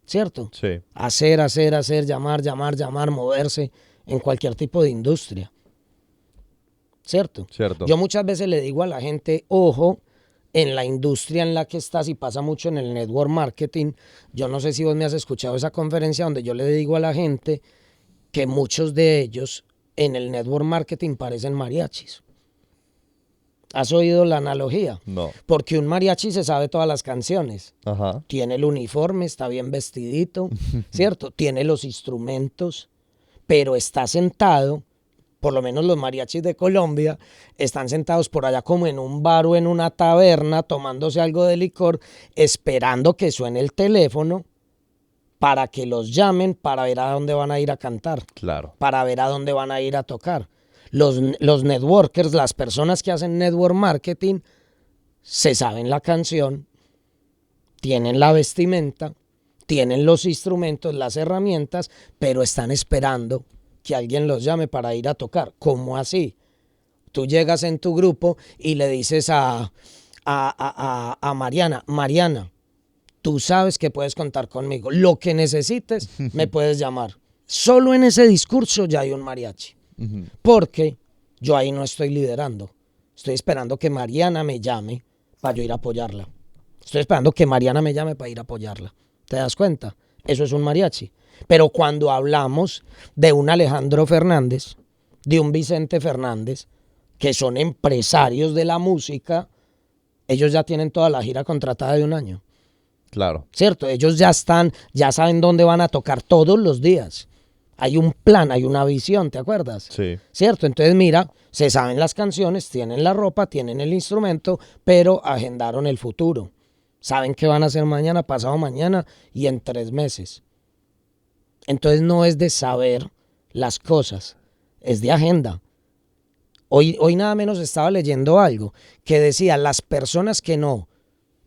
¿cierto? Sí. Hacer, llamar, moverse en cualquier tipo de industria, ¿cierto? Cierto. Yo muchas veces le digo a la gente, ojo, en la industria en la que estás, y pasa mucho en el network marketing. Yo no sé si vos me has escuchado esa conferencia donde yo le digo a la gente que muchos de ellos en el network marketing parecen mariachis. ¿Has oído la analogía? No. Porque un mariachi se sabe todas las canciones. Ajá. Tiene el uniforme, está bien vestidito, ¿cierto? Tiene los instrumentos, pero está sentado, por lo menos los mariachis de Colombia, están sentados por allá como en un bar o en una taberna, tomándose algo de licor, esperando que suene el teléfono para que los llamen, para ver a dónde van a ir a cantar, Claro. para ver a dónde van a ir a tocar. Los networkers, las personas que hacen network marketing, se saben la canción, tienen la vestimenta, tienen los instrumentos, las herramientas, pero están esperando que alguien los llame para ir a tocar. ¿Cómo así? Tú llegas en tu grupo y le dices a Mariana, Mariana, tú sabes que puedes contar conmigo. Lo que necesites, me puedes llamar. Solo en ese discurso ya hay un mariachi. Porque yo ahí no estoy liderando. Estoy esperando que Mariana me llame para yo ir a apoyarla. Estoy esperando que Mariana me llame para ir a apoyarla. ¿Te das cuenta? Eso es un mariachi. Pero cuando hablamos de un Alejandro Fernández, de un Vicente Fernández, que son empresarios de la música, ellos ya tienen toda la gira contratada de un año. Claro. ¿Cierto? Ellos ya saben dónde van a tocar todos los días. Hay un plan, hay una visión, ¿te acuerdas? Sí. ¿Cierto? Entonces, mira, se saben las canciones, tienen la ropa, tienen el instrumento, pero agendaron el futuro. Saben qué van a hacer mañana, pasado mañana y en 3 meses. Entonces, no es de saber las cosas, es de agenda. Hoy nada menos estaba leyendo algo que decía, las personas que no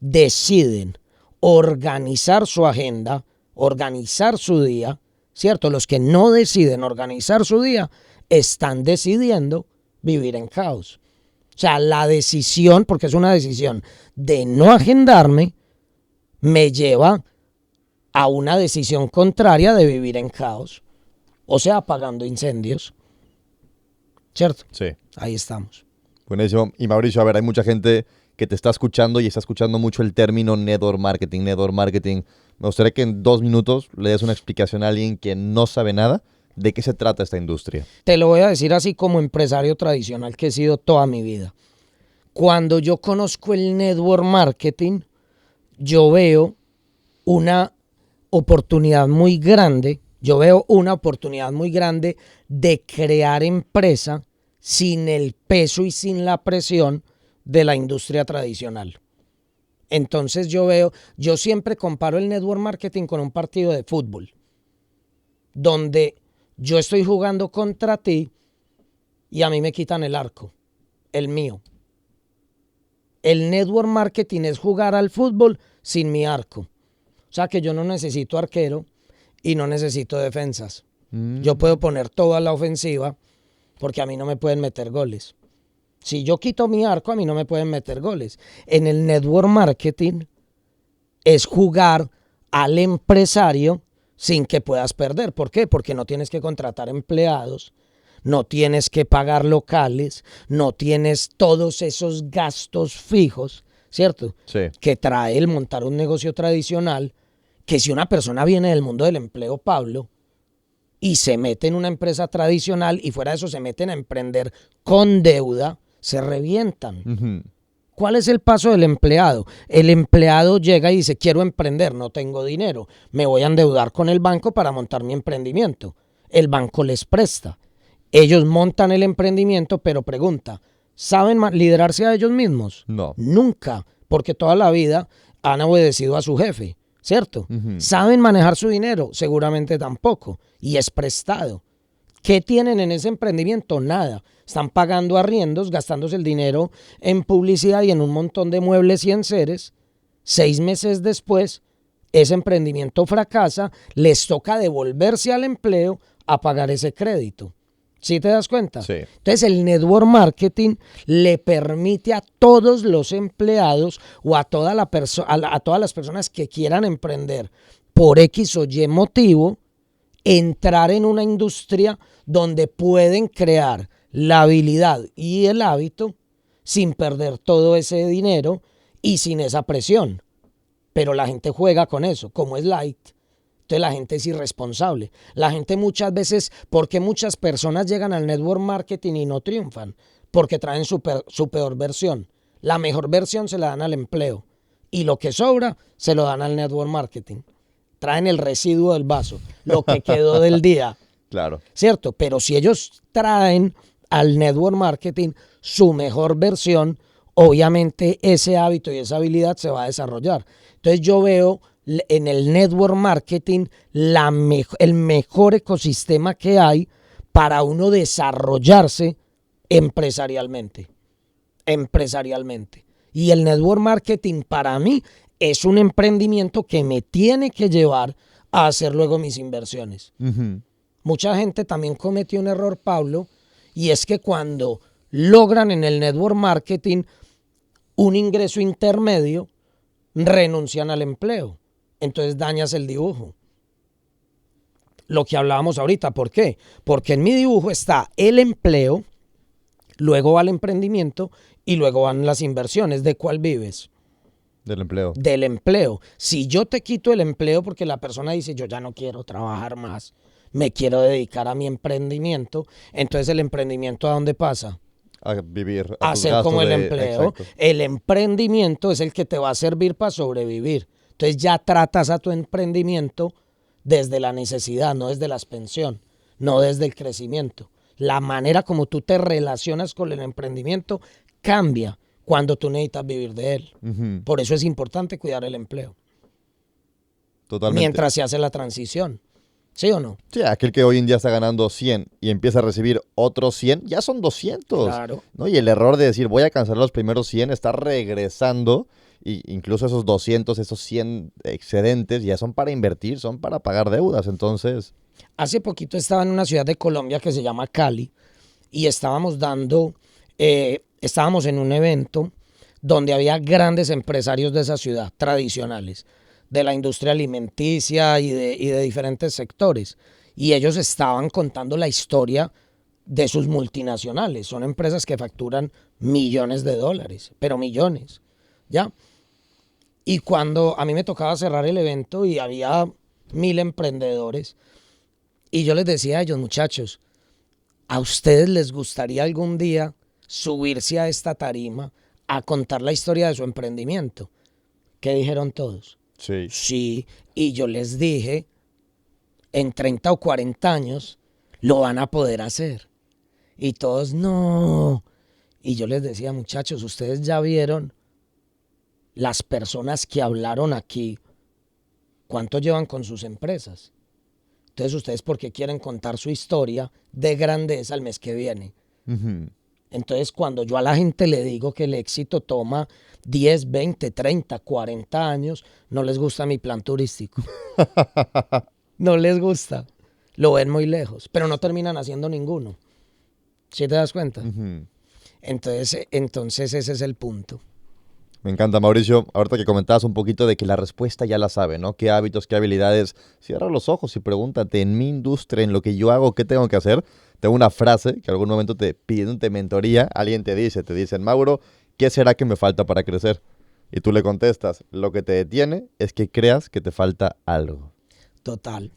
deciden organizar su agenda, organizar su día, ¿cierto? Los que no deciden organizar su día están decidiendo vivir en caos. O sea, la decisión, porque es una decisión de no agendarme, me lleva a una decisión contraria de vivir en caos. O sea, apagando incendios. ¿Cierto? Sí. Ahí estamos. Buenísimo. Y Mauricio, a ver, hay mucha gente que te está escuchando y está escuchando mucho el término network marketing, network marketing. Me gustaría que en 2 minutos le des una explicación a alguien que no sabe nada de qué se trata esta industria. Te lo voy a decir así como empresario tradicional que he sido toda mi vida. Cuando yo conozco el network marketing, yo veo una oportunidad muy grande, de crear empresa sin el peso y sin la presión de la industria tradicional. Entonces yo siempre comparo el network marketing con un partido de fútbol, donde yo estoy jugando contra ti y a mí me quitan el arco, el mío. El network marketing es jugar al fútbol sin mi arco. O sea que yo no necesito arquero y no necesito defensas. Yo puedo poner toda la ofensiva porque a mí no me pueden meter goles. Si yo quito mi arco, a mí no me pueden meter goles. En el network marketing es jugar al empresario sin que puedas perder. ¿Por qué? Porque no tienes que contratar empleados, no tienes que pagar locales, no tienes todos esos gastos fijos, ¿cierto? Sí. Que trae el montar un negocio tradicional, que si una persona viene del mundo del empleo, Pablo, y se mete en una empresa tradicional y fuera de eso se meten a emprender con deuda, se revientan. ¿Cuál es el paso del empleado? El empleado llega y dice, quiero emprender, no tengo dinero, me voy a endeudar con el banco para montar mi emprendimiento. El banco les presta. Ellos montan el emprendimiento, pero pregunta, ¿saben liderarse a ellos mismos? No. Nunca, porque toda la vida han obedecido a su jefe, ¿cierto? ¿Saben manejar su dinero? Seguramente tampoco, y es prestado. ¿Qué tienen en ese emprendimiento? Nada. Están pagando arriendos, gastándose el dinero en publicidad y en un montón de muebles y enseres. 6 meses después, ese emprendimiento fracasa, les toca devolverse al empleo a pagar ese crédito. ¿Sí te das cuenta? Sí. Entonces el network marketing le permite a todos los empleados o a todas las personas que quieran emprender por X o Y motivo, entrar en una industria donde pueden crear la habilidad y el hábito sin perder todo ese dinero y sin esa presión. Pero la gente juega con eso, como es light. Entonces la gente es irresponsable. La gente muchas veces, porque muchas personas llegan al network marketing y no triunfan, porque traen su peor versión. La mejor versión se la dan al empleo y lo que sobra se lo dan al network marketing. Traen el residuo del vaso, lo que quedó del día. Claro. ¿Cierto? Pero si ellos traen al network marketing su mejor versión, obviamente ese hábito y esa habilidad se va a desarrollar. Entonces yo veo en el network marketing el mejor ecosistema que hay para uno desarrollarse empresarialmente. Y el network marketing para mí es un emprendimiento que me tiene que llevar a hacer luego mis inversiones. Uh-huh. Mucha gente también cometió un error, Pablo, y es que cuando logran en el network marketing un ingreso intermedio, renuncian al empleo. Entonces dañas el dibujo. Lo que hablábamos ahorita, ¿por qué? Porque en mi dibujo está el empleo, luego va el emprendimiento y luego van las inversiones. ¿De cuál vives? Del empleo. Del empleo. Si yo te quito el empleo porque la persona dice yo ya no quiero trabajar más, me quiero dedicar a mi emprendimiento, entonces el emprendimiento ¿a dónde pasa? A vivir. A ser como el empleo. Exacto. El emprendimiento es el que te va a servir para sobrevivir. Entonces ya tratas a tu emprendimiento desde la necesidad, no desde la expansión, no desde el crecimiento. La manera como tú te relacionas con el emprendimiento cambia cuando tú necesitas vivir de él. Uh-huh. Por eso es importante cuidar el empleo. Totalmente. Mientras se hace la transición. ¿Sí o no? Sí, aquel que hoy en día está ganando 100 y empieza a recibir otros 100, ya son 200. Claro. ¿No? Y el error de decir voy a cancelar los primeros 100 está regresando, y incluso esos 200, esos 100 excedentes ya son para invertir, son para pagar deudas, entonces... Hace poquito estaba en una ciudad de Colombia que se llama Cali y estábamos en un evento donde había grandes empresarios de esa ciudad, tradicionales, de la industria alimenticia y de diferentes sectores. Y ellos estaban contando la historia de sus multinacionales. Son empresas que facturan millones de dólares, pero millones, ¿ya? Y cuando a mí me tocaba cerrar el evento y había 1000 emprendedores, y yo les decía a ellos, muchachos, ¿a ustedes les gustaría algún día subirse a esta tarima a contar la historia de su emprendimiento? ¿Qué dijeron todos? Sí. Sí, y yo les dije, en 30 o 40 años lo van a poder hacer. Y todos, no. Y yo les decía, muchachos, ustedes ya vieron las personas que hablaron aquí, ¿cuánto llevan con sus empresas? Entonces, ¿ustedes por qué quieren contar su historia de grandeza el mes que viene? Uh-huh. Entonces, cuando yo a la gente le digo que el éxito toma 10, 20, 30, 40 años, no les gusta mi plan turístico. No les gusta. Lo ven muy lejos, pero no terminan haciendo ninguno. ¿Sí te das cuenta? Uh-huh. Entonces ese es el punto. Me encanta, Mauricio. Ahorita que comentabas un poquito de que la respuesta ya la sabe, ¿no? ¿Qué hábitos, qué habilidades? Cierra los ojos y pregúntate, en mi industria, en lo que yo hago, ¿qué tengo que hacer? Tengo una frase que algún momento te piden de mentoría. Alguien te dicen, Mauro, ¿qué será que me falta para crecer? Y tú le contestas, lo que te detiene es que creas que te falta algo. Total.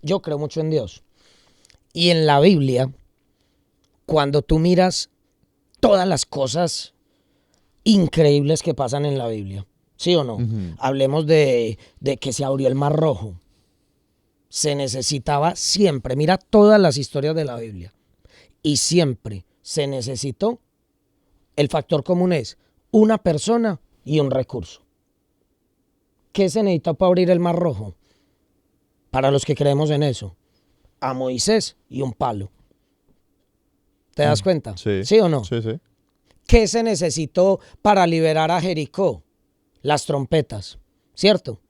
Yo creo mucho en Dios. Y en la Biblia, cuando tú miras todas las cosas increíbles que pasan en la Biblia, ¿sí o no? Uh-huh. Hablemos de que se abrió el Mar Rojo. Se necesitaba siempre, mira todas las historias de la Biblia, y siempre se necesitó, el factor común es una persona y un recurso. ¿Qué se necesita para abrir el Mar Rojo? Para los que creemos en eso, a Moisés y un palo. ¿Te das cuenta? Sí. ¿Sí o no? Sí, sí. ¿Qué se necesitó para liberar a Jericó? Las trompetas, ¿cierto?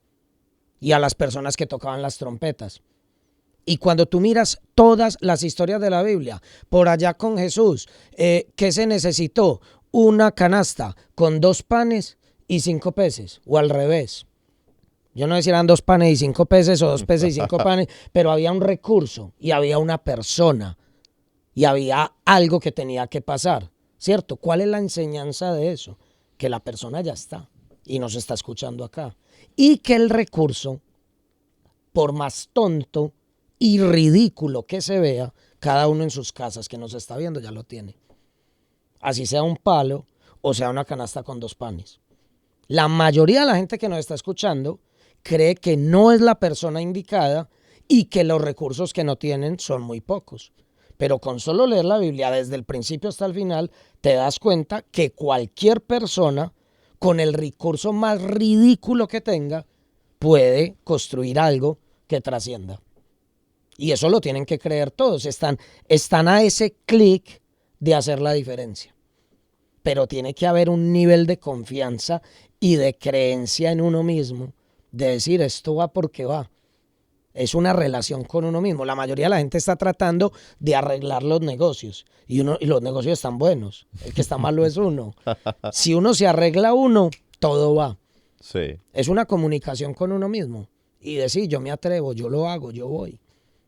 Y a las personas que tocaban las trompetas. Y cuando tú miras todas las historias de la Biblia, por allá con Jesús, ¿qué se necesitó? Una canasta con 2 panes y 5 peces, o al revés. Yo no sé si eran 2 panes y 5 peces o 2 peces y 5 panes, pero había un recurso y había una persona y había algo que tenía que pasar, ¿cierto? ¿Cuál es la enseñanza de eso? Que la persona ya está y nos está escuchando acá. Y que el recurso, por más tonto y ridículo que se vea, cada uno en sus casas que nos está viendo ya lo tiene. Así sea un palo o sea una canasta con 2 panes. La mayoría de la gente que nos está escuchando cree que no es la persona indicada y que los recursos que no tienen son muy pocos. Pero con solo leer la Biblia desde el principio hasta el final, te das cuenta que cualquier persona, con el recurso más ridículo que tenga, puede construir algo que trascienda. Y eso lo tienen que creer todos. Están a ese clic de hacer la diferencia. Pero tiene que haber un nivel de confianza y de creencia en uno mismo, de decir esto va porque va. Es una relación con uno mismo. La mayoría de la gente está tratando de arreglar los negocios y los negocios están buenos. El que está malo es uno. Si uno se arregla uno, todo va. Sí. Es una comunicación con uno mismo y decir yo me atrevo, yo lo hago, yo voy.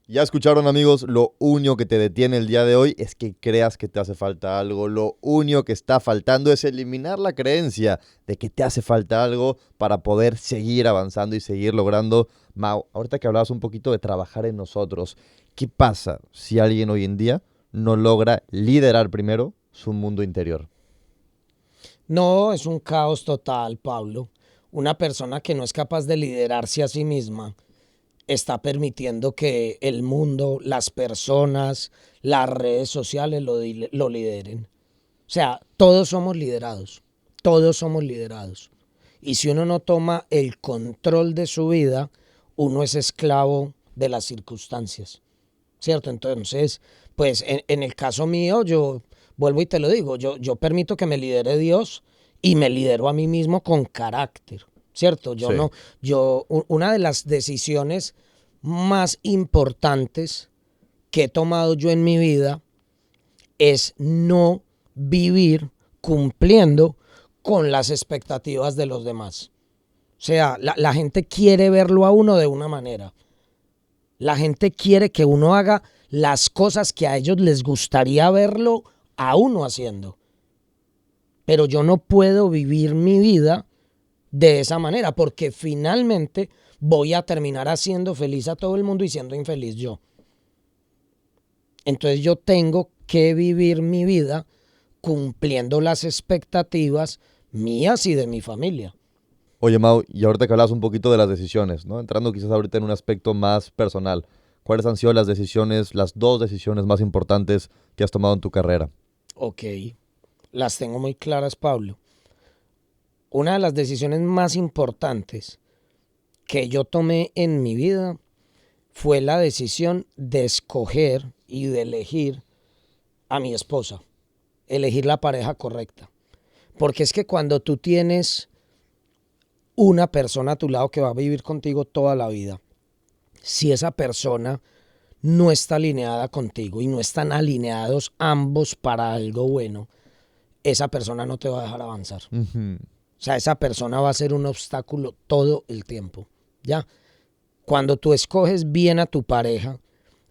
Ya escucharon, amigos, lo único que te detiene el día de hoy es que creas que te hace falta algo. Lo único que está faltando es eliminar la creencia de que te hace falta algo para poder seguir avanzando y seguir logrando. Mau, ahorita que hablabas un poquito de trabajar en nosotros, ¿qué pasa si alguien hoy en día no logra liderar primero su mundo interior? No, es un caos total, Pablo. Una persona que no es capaz de liderarse a sí misma está permitiendo que el mundo, las personas, las redes sociales lo lideren. O sea, todos somos liderados, todos somos liderados. Y si uno no toma el control de su vida, uno es esclavo de las circunstancias, ¿cierto? Entonces, pues en el caso mío, yo vuelvo y te lo digo, yo permito que me lidere Dios y me lidero a mí mismo con carácter. ¿Cierto? Una de las decisiones más importantes que he tomado yo en mi vida es no vivir cumpliendo con las expectativas de los demás. O sea, la gente quiere verlo a uno de una manera. La gente quiere que uno haga las cosas que a ellos les gustaría verlo a uno haciendo. Pero yo no puedo vivir mi vida de esa manera, porque finalmente voy a terminar haciendo feliz a todo el mundo y siendo infeliz yo. Entonces yo tengo que vivir mi vida cumpliendo las expectativas mías y de mi familia. Oye, Mau, y ahorita que hablas un poquito de las decisiones, ¿no? Entrando quizás ahorita en un aspecto más personal, ¿cuáles han sido las 2 decisiones más importantes que has tomado en tu carrera? Ok, las tengo muy claras, Pablo. Una de las decisiones más importantes que yo tomé en mi vida fue la decisión de escoger y de elegir a mi esposa, elegir la pareja correcta. Porque es que cuando tú tienes una persona a tu lado que va a vivir contigo toda la vida, si esa persona no está alineada contigo y no están alineados ambos para algo bueno, esa persona no te va a dejar avanzar. Uh-huh. O sea, esa persona va a ser un obstáculo todo el tiempo, ¿ya? Cuando tú escoges bien a tu pareja,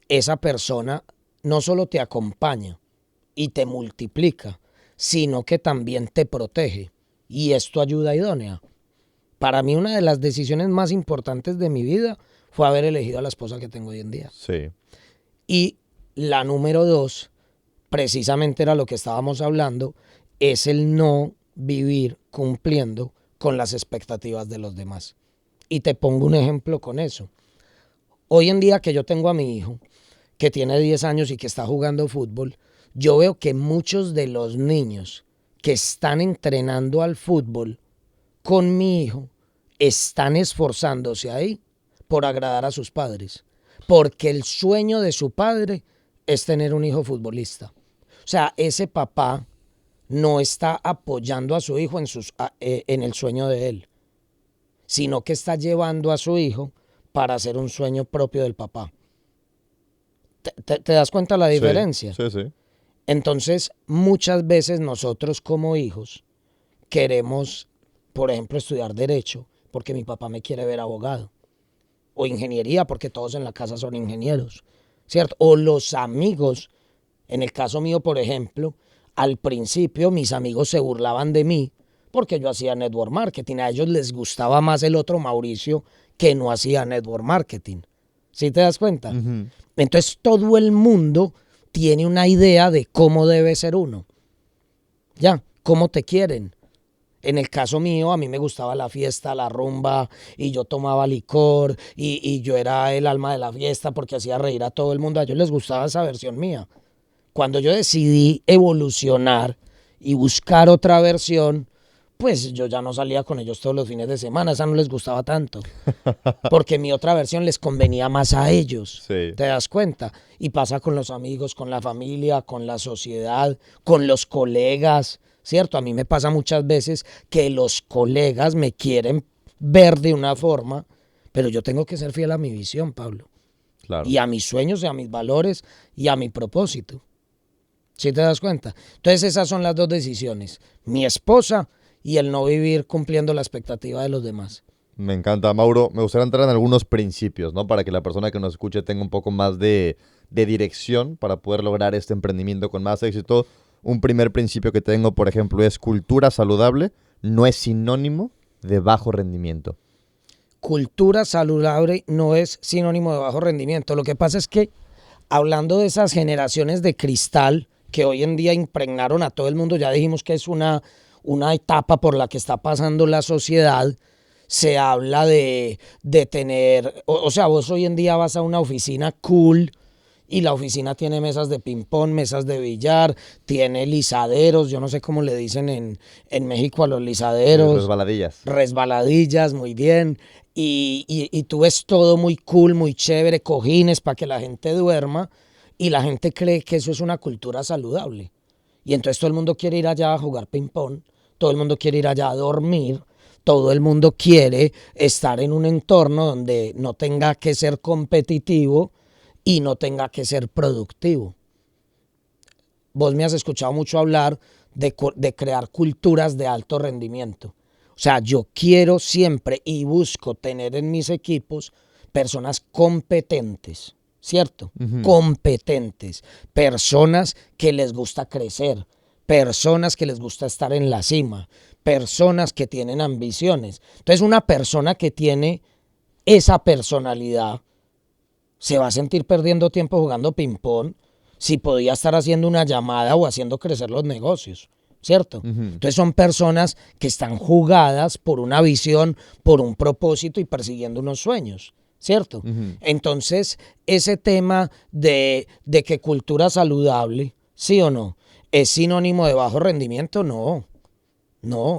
esa persona no solo te acompaña y te multiplica, sino que también te protege. Y es tu ayuda idónea. Para mí, una de las decisiones más importantes de mi vida fue haber elegido a la esposa que tengo hoy en día. Sí. Y la número 2, precisamente era lo que estábamos hablando, es el no vivir cumpliendo con las expectativas de los demás. Y te pongo un ejemplo con eso. Hoy en día que yo tengo a mi hijo, que tiene 10 años y que está jugando fútbol, yo veo que muchos de los niños que están entrenando al fútbol con mi hijo están esforzándose ahí por agradar a sus padres, porque el sueño de su padre es tener un hijo futbolista. O sea, ese papá no está apoyando a su hijo en el sueño de él, sino que está llevando a su hijo para hacer un sueño propio del papá. ¿Te das cuenta la diferencia? Sí, sí. Entonces, muchas veces nosotros como hijos queremos, por ejemplo, estudiar derecho porque mi papá me quiere ver abogado, o ingeniería porque todos en la casa son ingenieros, ¿cierto? O los amigos, en el caso mío, por ejemplo, al principio mis amigos se burlaban de mí porque yo hacía network marketing. A ellos les gustaba más el otro Mauricio que no hacía network marketing. ¿Sí te das cuenta? Uh-huh. Entonces todo el mundo tiene una idea de cómo debe ser uno. Ya, cómo te quieren. En el caso mío, a mí me gustaba la fiesta, la rumba, y yo tomaba licor, y yo era el alma de la fiesta porque hacía reír a todo el mundo. A ellos les gustaba esa versión mía. Cuando yo decidí evolucionar y buscar otra versión, pues yo ya no salía con ellos todos los fines de semana, esa no les gustaba tanto, porque mi otra versión les convenía más a ellos, sí. ¿Te das cuenta? Y pasa con los amigos, con la familia, con la sociedad, con los colegas, ¿cierto? A mí me pasa muchas veces que los colegas me quieren ver de una forma, pero yo tengo que ser fiel a mi visión, Pablo. Claro. Y a mis sueños, y a mis valores, y a mi propósito. ¿Sí te das cuenta? Entonces esas son las dos decisiones. Mi esposa y el no vivir cumpliendo la expectativa de los demás. Me encanta, Mauro. Me gustaría entrar en algunos principios, ¿no? Para que la persona que nos escuche tenga un poco más de dirección para poder lograr este emprendimiento con más éxito. Un primer principio que tengo, por ejemplo, es cultura saludable no es sinónimo de bajo rendimiento. Cultura saludable no es sinónimo de bajo rendimiento. Lo que pasa es que, hablando de esas generaciones de cristal que hoy en día impregnaron a todo el mundo, ya dijimos que es una etapa por la que está pasando la sociedad. Se habla de tener, o sea, vos hoy en día vas a una oficina cool y la oficina tiene mesas de ping-pong, mesas de billar, tiene lisaderos, yo no sé cómo le dicen en México a los lisaderos. Resbaladillas. Resbaladillas, muy bien. Y tú ves todo muy cool, muy chévere, cojines para que la gente duerma, y la gente cree que eso es una cultura saludable. Y entonces todo el mundo quiere ir allá a jugar ping-pong, todo el mundo quiere ir allá a dormir, todo el mundo quiere estar en un entorno donde no tenga que ser competitivo y no tenga que ser productivo. Vos me has escuchado mucho hablar de crear culturas de alto rendimiento. O sea, yo quiero siempre y busco tener en mis equipos personas competentes, ¿cierto? Uh-huh. Competentes, personas que les gusta crecer, personas que les gusta estar en la cima, personas que tienen ambiciones. Entonces, una persona que tiene esa personalidad se va a sentir perdiendo tiempo jugando ping-pong si podía estar haciendo una llamada o haciendo crecer los negocios, ¿cierto? Uh-huh. Entonces son personas que están jugadas por una visión, por un propósito y persiguiendo unos sueños, ¿cierto? Uh-huh. Entonces ese tema de que cultura saludable, ¿sí o no? ¿Es sinónimo de bajo rendimiento? No,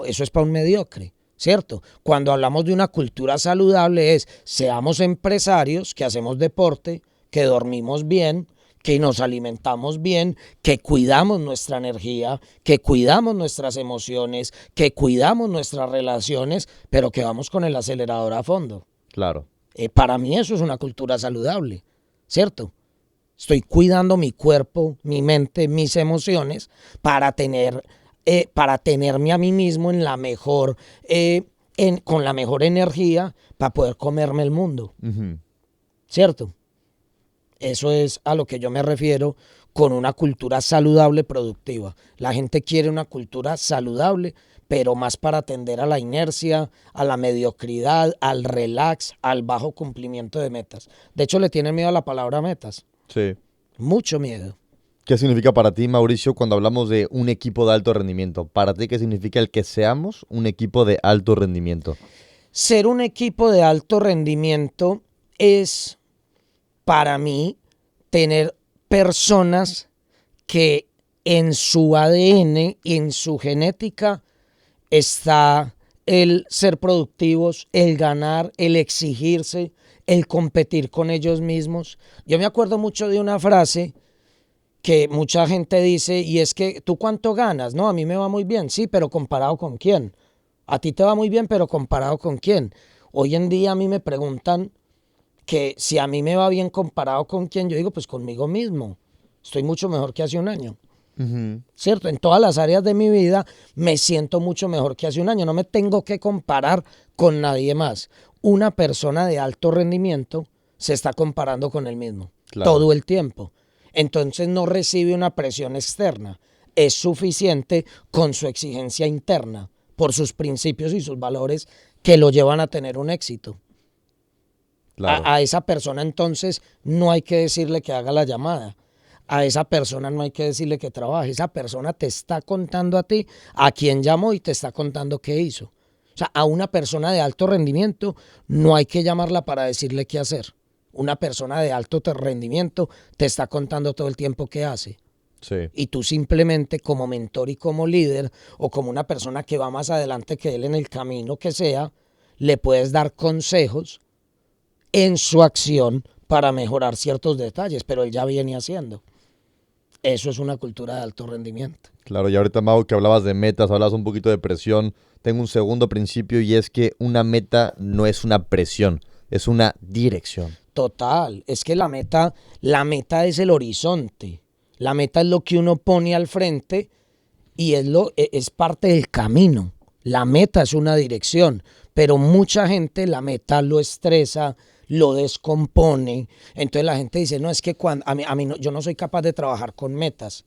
eso es para un mediocre. ¿Cierto? Cuando hablamos de una cultura saludable es, seamos empresarios que hacemos deporte, que dormimos bien, que nos alimentamos bien, que cuidamos nuestra energía, que cuidamos nuestras emociones, que cuidamos nuestras relaciones, pero que vamos con el acelerador a fondo. Claro. Para mí eso es una cultura saludable, ¿cierto? Estoy cuidando mi cuerpo, mi mente, mis emociones para tenerme a mí mismo en la mejor, con la mejor energía para poder comerme el mundo. Uh-huh. ¿Cierto? Eso es a lo que yo me refiero con una cultura saludable productiva. La gente quiere una cultura saludable, pero más para atender a la inercia, a la mediocridad, al relax, al bajo cumplimiento de metas. De hecho, le tienen miedo a la palabra metas. Sí. Mucho miedo. ¿Qué significa para ti, Mauricio, cuando hablamos de un equipo de alto rendimiento? Para ti, ¿qué significa el que seamos un equipo de alto rendimiento? Ser un equipo de alto rendimiento es, para mí, tener personas que en su ADN y en su genética está el ser productivos, el ganar, el exigirse, el competir con ellos mismos. Yo me acuerdo mucho de una frase que mucha gente dice, y es que, ¿tú cuánto ganas? No, a mí me va muy bien, sí, pero ¿comparado con quién? A ti te va muy bien, pero ¿comparado con quién? Hoy en día a mí me preguntan que si a mí me va bien comparado con quién, yo digo, pues conmigo mismo. Estoy mucho mejor que hace un año. ¿Cierto? En todas las áreas de mi vida me siento mucho mejor que hace un año. No me tengo que comparar con nadie más. Una persona de alto rendimiento se está comparando con él mismo todo el tiempo. Entonces no recibe una presión externa. Es suficiente con su exigencia interna, por sus principios y sus valores que lo llevan a tener un éxito. A esa persona entonces no hay que decirle que haga la llamada. A esa persona no hay que decirle que trabaje. Esa persona te está contando a ti a quién llamó y te está contando qué hizo. O sea, a una persona de alto rendimiento no hay que llamarla para decirle qué hacer. Una persona de alto rendimiento te está contando todo el tiempo qué hace. Sí. Y tú simplemente como mentor y como líder o como una persona que va más adelante que él en el camino que sea, le puedes dar consejos en su acción para mejorar ciertos detalles, pero él ya viene haciendo. Eso es una cultura de alto rendimiento. Claro, y ahorita, Mau, que hablabas de metas, hablabas un poquito de presión, tengo un segundo principio y es que una meta no es una presión, es una dirección. Total, es que la meta es el horizonte, la meta es lo que uno pone al frente y es parte del camino. La meta es una dirección, pero mucha gente la meta lo estresa, lo descompone. Entonces la gente dice, no, es que yo no soy capaz de trabajar con metas,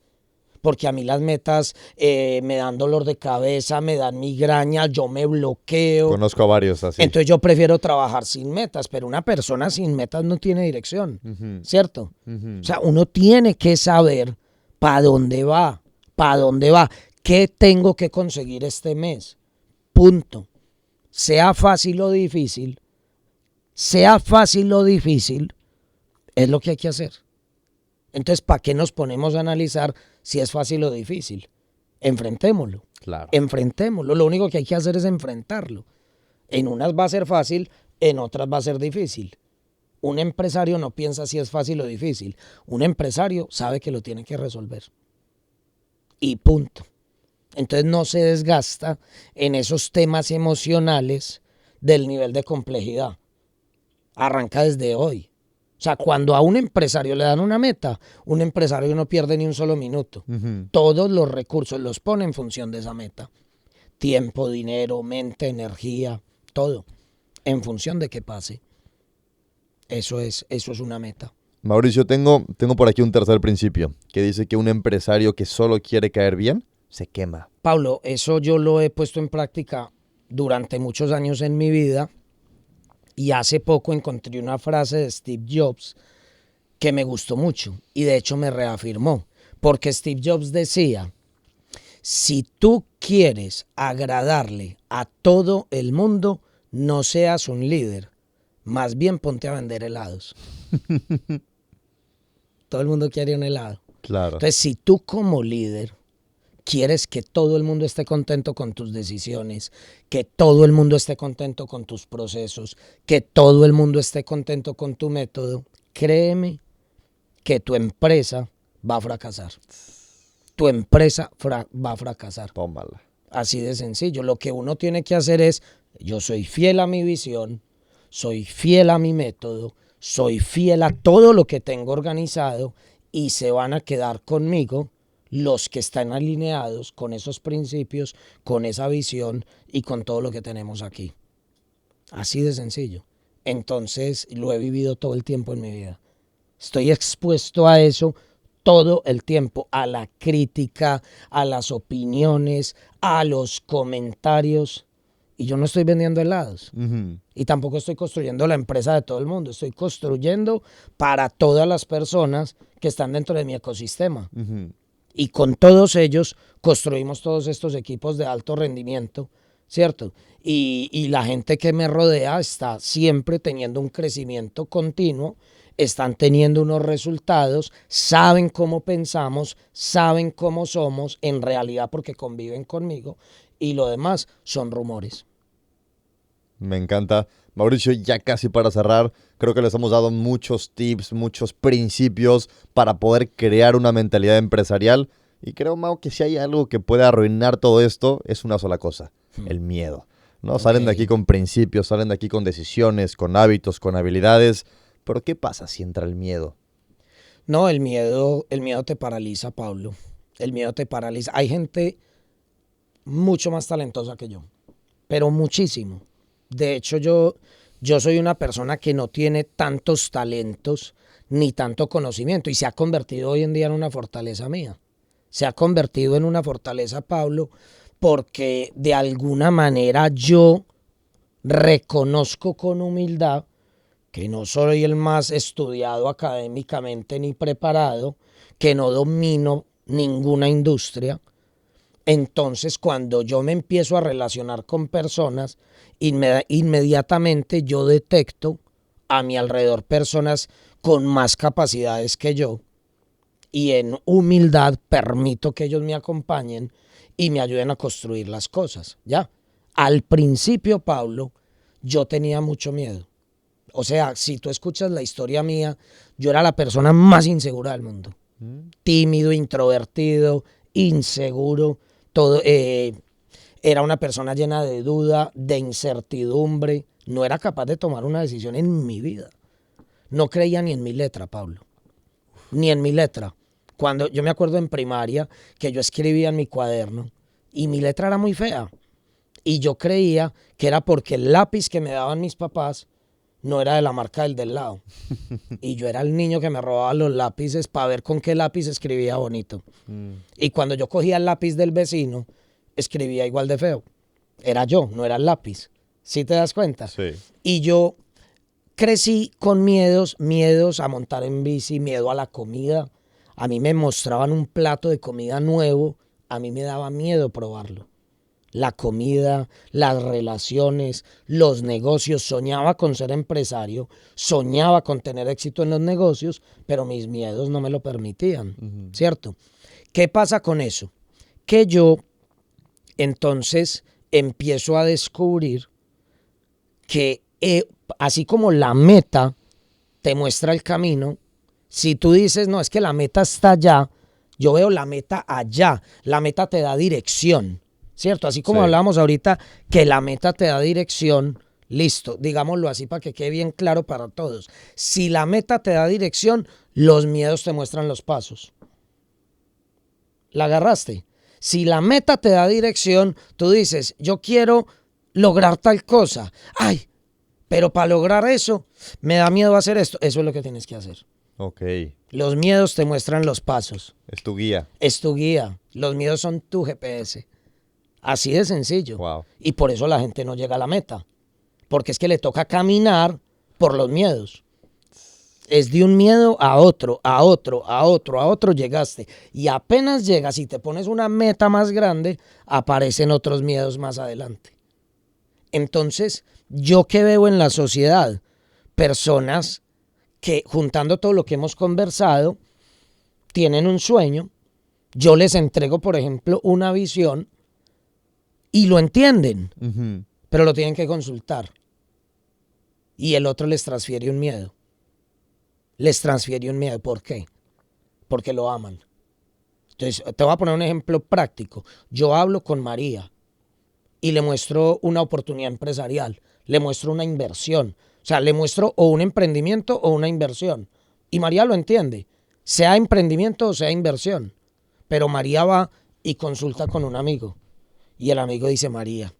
porque a mí las metas me dan dolor de cabeza, me dan migraña, yo me bloqueo. Conozco a varios así. Entonces yo prefiero trabajar sin metas, pero una persona sin metas no tiene dirección, ¿cierto? O sea, uno tiene que saber para dónde va, qué tengo que conseguir este mes, punto. Sea fácil o difícil, es lo que hay que hacer. Entonces, ¿para qué nos ponemos a analizar si es fácil o difícil? Enfrentémoslo. Claro. Enfrentémoslo. Lo único que hay que hacer es enfrentarlo. En unas va a ser fácil, en otras va a ser difícil. Un empresario no piensa si es fácil o difícil. Un empresario sabe que lo tiene que resolver. Y punto. Entonces no se desgasta en esos temas emocionales del nivel de complejidad. Arranca desde hoy. O sea, cuando a un empresario le dan una meta, un empresario no pierde ni un solo minuto. Todos los recursos los pone en función de esa meta. Tiempo, dinero, mente, energía, todo. En función de que pase. Eso es una meta. Mauricio, tengo por aquí un tercer principio que dice que un empresario que solo quiere caer bien, se quema. Pablo, eso yo lo he puesto en práctica durante muchos años en mi vida. Y hace poco encontré una frase de Steve Jobs que me gustó mucho y de hecho me reafirmó. Porque Steve Jobs decía, si tú quieres agradarle a todo el mundo, no seas un líder. Más bien ponte a vender helados. Todo el mundo quiere un helado. Claro. Entonces, si tú como líder quieres que todo el mundo esté contento con tus decisiones, que todo el mundo esté contento con tus procesos, que todo el mundo esté contento con tu método, créeme que tu empresa va a fracasar. Tu empresa va a fracasar. Tómala. Así de sencillo. Lo que uno tiene que hacer es, yo soy fiel a mi visión, soy fiel a mi método, soy fiel a todo lo que tengo organizado y se van a quedar conmigo los que están alineados con esos principios, con esa visión y con todo lo que tenemos aquí. Así de sencillo. Entonces lo he vivido todo el tiempo en mi vida. Estoy expuesto a eso todo el tiempo, a la crítica, a las opiniones, a los comentarios. Y yo no estoy vendiendo helados. Y tampoco estoy construyendo la empresa de todo el mundo. Estoy construyendo para todas las personas que están dentro de mi ecosistema. Y con todos ellos construimos todos estos equipos de alto rendimiento, ¿cierto? Y la gente que me rodea está siempre teniendo un crecimiento continuo, están teniendo unos resultados, saben cómo pensamos, saben cómo somos en realidad porque conviven conmigo y lo demás son rumores. Me encanta. Mauricio, ya casi para cerrar, creo que les hemos dado muchos tips, muchos principios para poder crear una mentalidad empresarial. Y creo, Mau, que si hay algo que puede arruinar todo esto, es una sola cosa, el miedo. ¿No? Okay. Salen de aquí con principios, salen de aquí con decisiones, con hábitos, con habilidades. Pero ¿qué pasa si entra el miedo? No, el miedo te paraliza, Pablo. El miedo te paraliza. Hay gente mucho más talentosa que yo, pero muchísimo. De hecho, yo soy una persona que no tiene tantos talentos ni tanto conocimiento y se ha convertido hoy en día en una fortaleza mía. Se ha convertido en una fortaleza, Pablo, porque de alguna manera yo reconozco con humildad que no soy el más estudiado académicamente ni preparado, que no domino ninguna industria. Entonces, cuando yo me empiezo a relacionar con personas, inmediatamente yo detecto a mi alrededor personas con más capacidades que yo y en humildad permito que ellos me acompañen y me ayuden a construir las cosas, ¿ya? Al principio, Pablo, yo tenía mucho miedo. O sea, si tú escuchas la historia mía, yo era la persona más insegura del mundo. Tímido, introvertido, inseguro, todo. Era una persona llena de duda, de incertidumbre. No era capaz de tomar una decisión en mi vida. No creía ni en mi letra, Pablo. Ni en mi letra. Cuando yo me acuerdo en primaria que yo escribía en mi cuaderno y mi letra era muy fea. Y yo creía que era porque el lápiz que me daban mis papás no era de la marca del lado. Y yo era el niño que me robaba los lápices para ver con qué lápiz escribía bonito. Y cuando yo cogía el lápiz del vecino, escribía igual de feo. Era yo, no era el lápiz. ¿Sí te das cuenta? Sí. Y yo crecí con miedos a montar en bici, miedo a la comida. A mí me mostraban un plato de comida nuevo, a mí me daba miedo probarlo. La comida, las relaciones, los negocios, soñaba con ser empresario, soñaba con tener éxito en los negocios, pero mis miedos no me lo permitían, ¿cierto? ¿Qué pasa con eso? Que yo entonces empiezo a descubrir que así como la meta te muestra el camino, si tú dices, no, es que la meta está allá, yo veo la meta allá, la meta te da dirección, ¿cierto? Así como hablábamos ahorita que la meta te da dirección, listo, digámoslo así para que quede bien claro para todos. Si la meta te da dirección, los miedos te muestran los pasos. ¿La agarraste? Si la meta te da dirección, tú dices, yo quiero lograr tal cosa. Ay, pero para lograr eso, me da miedo hacer esto. Eso es lo que tienes que hacer. Ok. Los miedos te muestran los pasos. Es tu guía. Es tu guía. Los miedos son tu GPS. Así de sencillo. Wow. Y por eso la gente no llega a la meta. Porque es que le toca caminar por los miedos. Es de un miedo a otro, a otro, a otro, a otro llegaste. Y apenas llegas y te pones una meta más grande, aparecen otros miedos más adelante. Entonces, ¿yo qué veo en la sociedad? Personas que, juntando todo lo que hemos conversado, tienen un sueño. Yo les entrego, por ejemplo, una visión y lo entienden, pero lo tienen que consultar. Y el otro les transfiere un miedo. Les transfiere un miedo. ¿Por qué? Porque lo aman. Entonces, te voy a poner un ejemplo práctico. Yo hablo con María y le muestro una oportunidad empresarial, le muestro una inversión. O sea, le muestro o un emprendimiento o una inversión. Y María lo entiende, sea emprendimiento o sea inversión. Pero María va y consulta con un amigo. Y el amigo dice, María,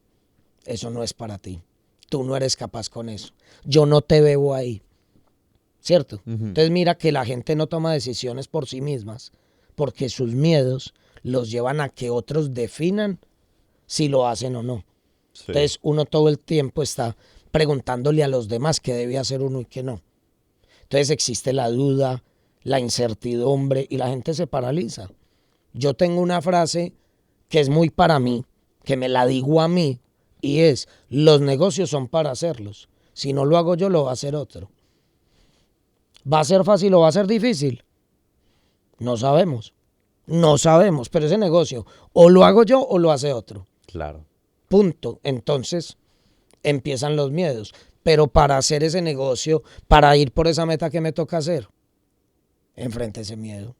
eso no es para ti. Tú no eres capaz con eso. Yo no te veo ahí. ¿Cierto? Entonces mira que la gente no toma decisiones por sí mismas porque sus miedos los llevan a que otros definan si lo hacen o no. Sí. Entonces uno todo el tiempo está preguntándole a los demás qué debe hacer uno y qué no. Entonces existe la duda, la incertidumbre y la gente se paraliza. Yo tengo una frase que es muy para mí, que me la digo a mí y es, los negocios son para hacerlos. Si no lo hago yo, lo va a hacer otro. ¿Va a ser fácil o va a ser difícil? No sabemos. No sabemos, pero ese negocio o lo hago yo o lo hace otro. Claro. Punto. Entonces empiezan los miedos. Pero para hacer ese negocio, para ir por esa meta que me toca hacer, enfrenta ese miedo.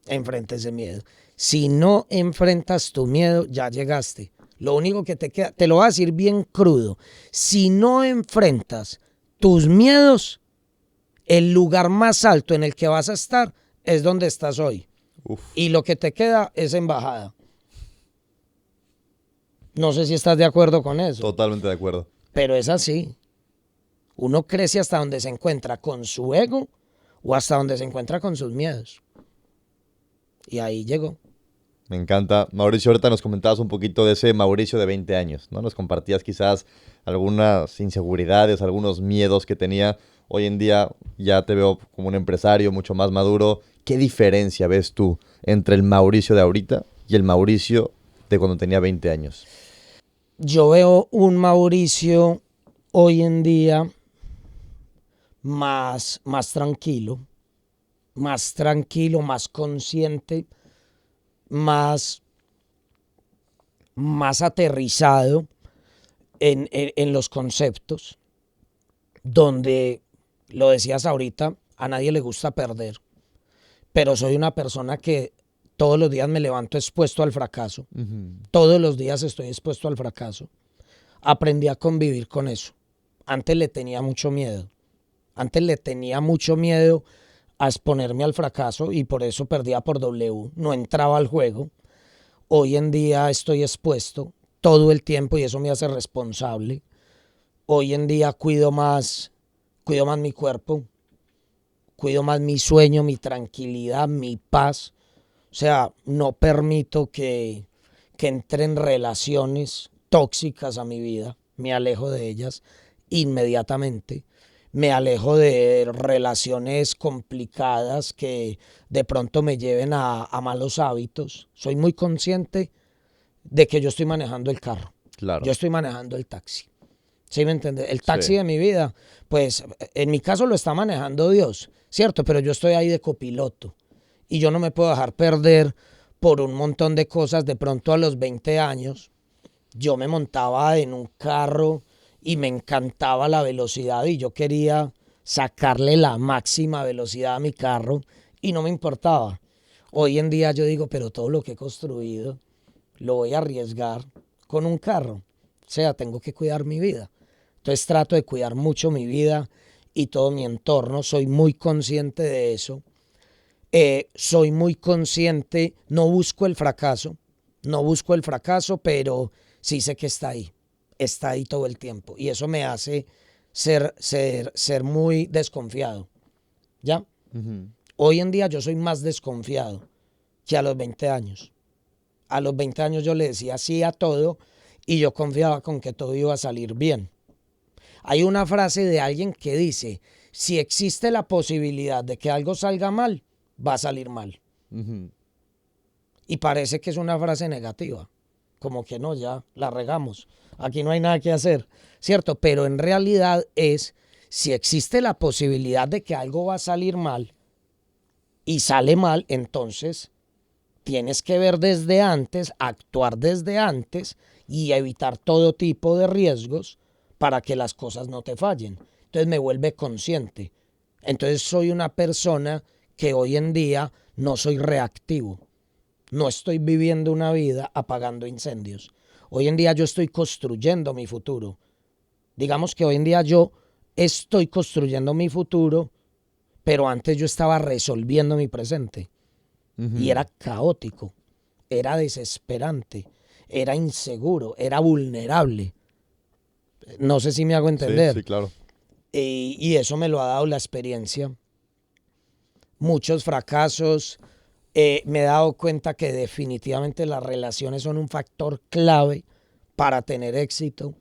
Enfrenta ese miedo. Si no enfrentas tu miedo, ya llegaste. Lo único que te queda, te lo voy a decir bien crudo, si no enfrentas tus miedos, el lugar más alto en el que vas a estar es donde estás hoy. Uf. Y lo que te queda es embajada. No sé si estás de acuerdo con eso. Totalmente de acuerdo. Pero es así. Uno crece hasta donde se encuentra con su ego o hasta donde se encuentra con sus miedos. Y ahí llegó. Me encanta. Mauricio, ahorita nos comentabas un poquito de ese Mauricio de 20 años, ¿no? Nos compartías quizás algunas inseguridades, algunos miedos que tenía. Hoy en día ya te veo como un empresario mucho más maduro. ¿Qué diferencia ves tú entre el Mauricio de ahorita y el Mauricio de cuando tenía 20 años? Yo veo un Mauricio hoy en día más tranquilo, más consciente, más aterrizado en los conceptos, donde, lo decías ahorita, a nadie le gusta perder, pero soy una persona que todos los días me levanto expuesto al fracaso. Todos los días estoy expuesto al fracaso. Aprendí a convivir con eso. Antes le tenía mucho miedo. Antes le tenía mucho miedo a exponerme al fracaso y por eso perdía por W. No entraba al juego. Hoy en día estoy expuesto todo el tiempo y eso me hace responsable. Hoy en día cuido más mi cuerpo, cuido más mi sueño, mi tranquilidad, mi paz. O sea, no permito que entren relaciones tóxicas a mi vida. Me alejo de ellas inmediatamente. Me alejo de relaciones complicadas que de pronto me lleven a malos hábitos. Soy muy consciente de que yo estoy manejando el carro. Claro. Yo estoy manejando el taxi. ¿Sí me entiendes? El taxi Sí. de mi vida, pues en mi caso lo está manejando Dios, ¿cierto? Pero yo estoy ahí de copiloto. Y yo no me puedo dejar perder por un montón de cosas. De pronto a los 20 años yo me montaba en un carro y me encantaba la velocidad y yo quería sacarle la máxima velocidad a mi carro y no me importaba. Hoy en día yo digo, pero todo lo que he construido lo voy a arriesgar con un carro. O sea, tengo que cuidar mi vida. Entonces trato de cuidar mucho mi vida y todo mi entorno. Soy muy consciente de eso. Soy muy consciente, no busco el fracaso, pero sí sé que está ahí todo el tiempo y eso me hace ser muy desconfiado, ¿ya? Hoy en día yo soy más desconfiado que a los 20 años. A los 20 años yo le decía sí a todo y yo confiaba con que todo iba a salir bien. Hay una frase de alguien que dice, si existe la posibilidad de que algo salga mal, va a salir mal. Y parece que es una frase negativa, como que no, ya la regamos, aquí no hay nada que hacer, ¿cierto? Pero en realidad es, si existe la posibilidad de que algo va a salir mal y sale mal, entonces tienes que ver desde antes, actuar desde antes y evitar todo tipo de riesgos para que las cosas no te fallen. Entonces me vuelve consciente. Entonces soy una persona que hoy en día no soy reactivo. No estoy viviendo una vida apagando incendios. Hoy en día yo estoy construyendo mi futuro. Digamos que hoy en día yo estoy construyendo mi futuro, pero antes yo estaba resolviendo mi presente. Y era caótico, era desesperante, era inseguro, era vulnerable. No sé si me hago entender. Sí, claro. Y eso me lo ha dado la experiencia. Muchos fracasos. Me he dado cuenta que definitivamente las relaciones son un factor clave para tener éxito.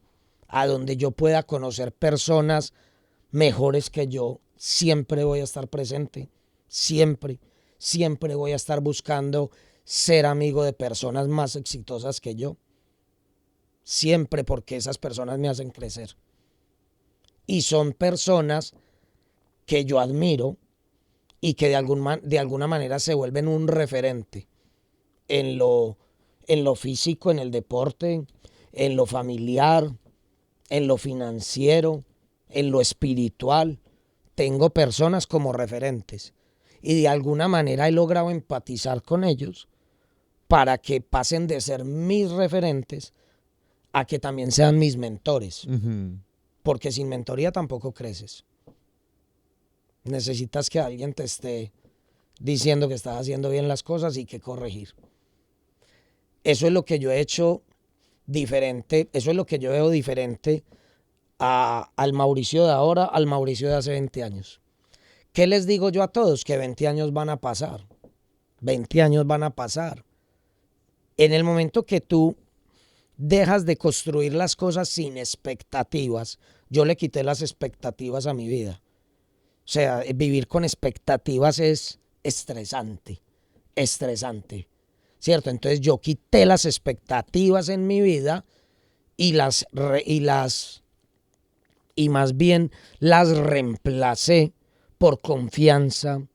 A donde yo pueda conocer personas mejores que yo, siempre voy a estar presente. Siempre voy a estar buscando ser amigo de personas más exitosas que yo. Siempre, porque esas personas me hacen crecer. Y son personas que yo admiro y que de alguna manera se vuelven un referente en lo físico, en el deporte, en lo familiar, en lo financiero, en lo espiritual, tengo personas como referentes y de alguna manera he logrado empatizar con ellos para que pasen de ser mis referentes a que también sean mis mentores. Porque sin mentoría tampoco creces. Necesitas que alguien te esté diciendo que estás haciendo bien las cosas y que corregir. Eso es lo que yo he hecho diferente, eso es lo que yo veo diferente al Mauricio de ahora, al Mauricio de hace 20 años. ¿Qué les digo yo a todos? Que 20 años van a pasar. 20 años van a pasar. En el momento que tú dejas de construir las cosas sin expectativas, yo le quité las expectativas a mi vida. O sea, vivir con expectativas es estresante, ¿cierto? Entonces yo quité las expectativas en mi vida y más bien las reemplacé por confianza,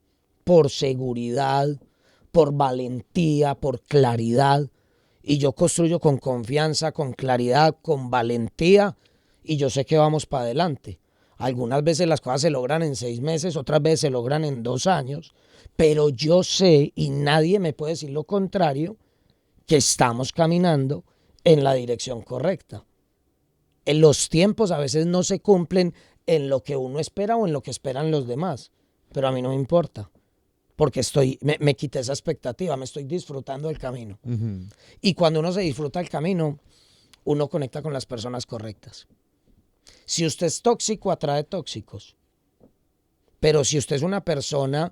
por seguridad, por valentía, por claridad. Y yo construyo con confianza, con claridad, con valentía, y yo sé que vamos para adelante. Algunas veces las cosas se logran en 6 meses, otras veces se logran en 2 años, pero yo sé, y nadie me puede decir lo contrario, que estamos caminando en la dirección correcta. En los tiempos a veces no se cumplen en lo que uno espera o en lo que esperan los demás, pero a mí no me importa, porque me quité esa expectativa, me estoy disfrutando del camino. Y cuando uno se disfruta del camino, uno conecta con las personas correctas. Si usted es tóxico, atrae tóxicos. Pero si usted es una persona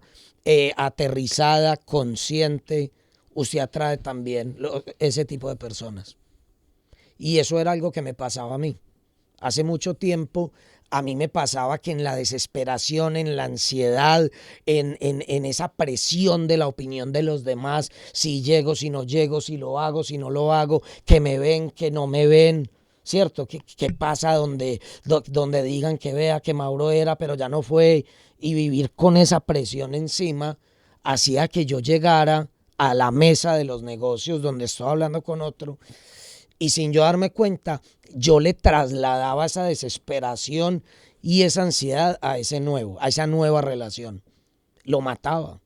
aterrizada, consciente, usted atrae también ese tipo de personas. Y eso era algo que me pasaba a mí. Hace mucho tiempo a mí me pasaba que en la desesperación, en la ansiedad, en esa presión de la opinión de los demás, si llego, si no llego, si lo hago, si no lo hago, que me ven, que no me ven, ¿cierto? ¿Qué pasa donde digan que vea que Mauro era, pero ya no fue? Y vivir con esa presión encima hacía que yo llegara a la mesa de los negocios donde estoy hablando con otro y sin yo darme cuenta, yo le trasladaba esa desesperación y esa ansiedad a esa nueva relación. Lo mataba.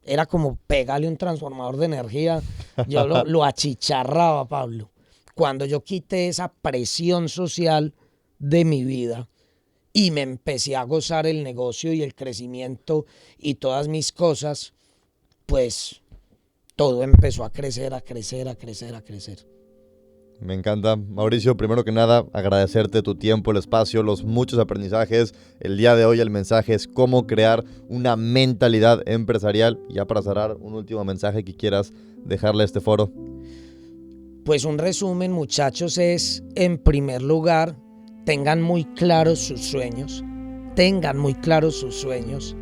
Era como pegarle un transformador de energía. Yo lo achicharraba, Pablo. Cuando yo quité esa presión social de mi vida y me empecé a gozar el negocio y el crecimiento y todas mis cosas, pues todo empezó a crecer, a crecer, a crecer, a crecer. Me encanta. Mauricio, primero que nada, agradecerte tu tiempo, el espacio, los muchos aprendizajes. El día de hoy el mensaje es cómo crear una mentalidad empresarial. Y ya para cerrar, un último mensaje que quieras dejarle a este foro. Pues un resumen, muchachos, es, en primer lugar, tengan muy claros sus sueños. Tengan muy claros sus sueños.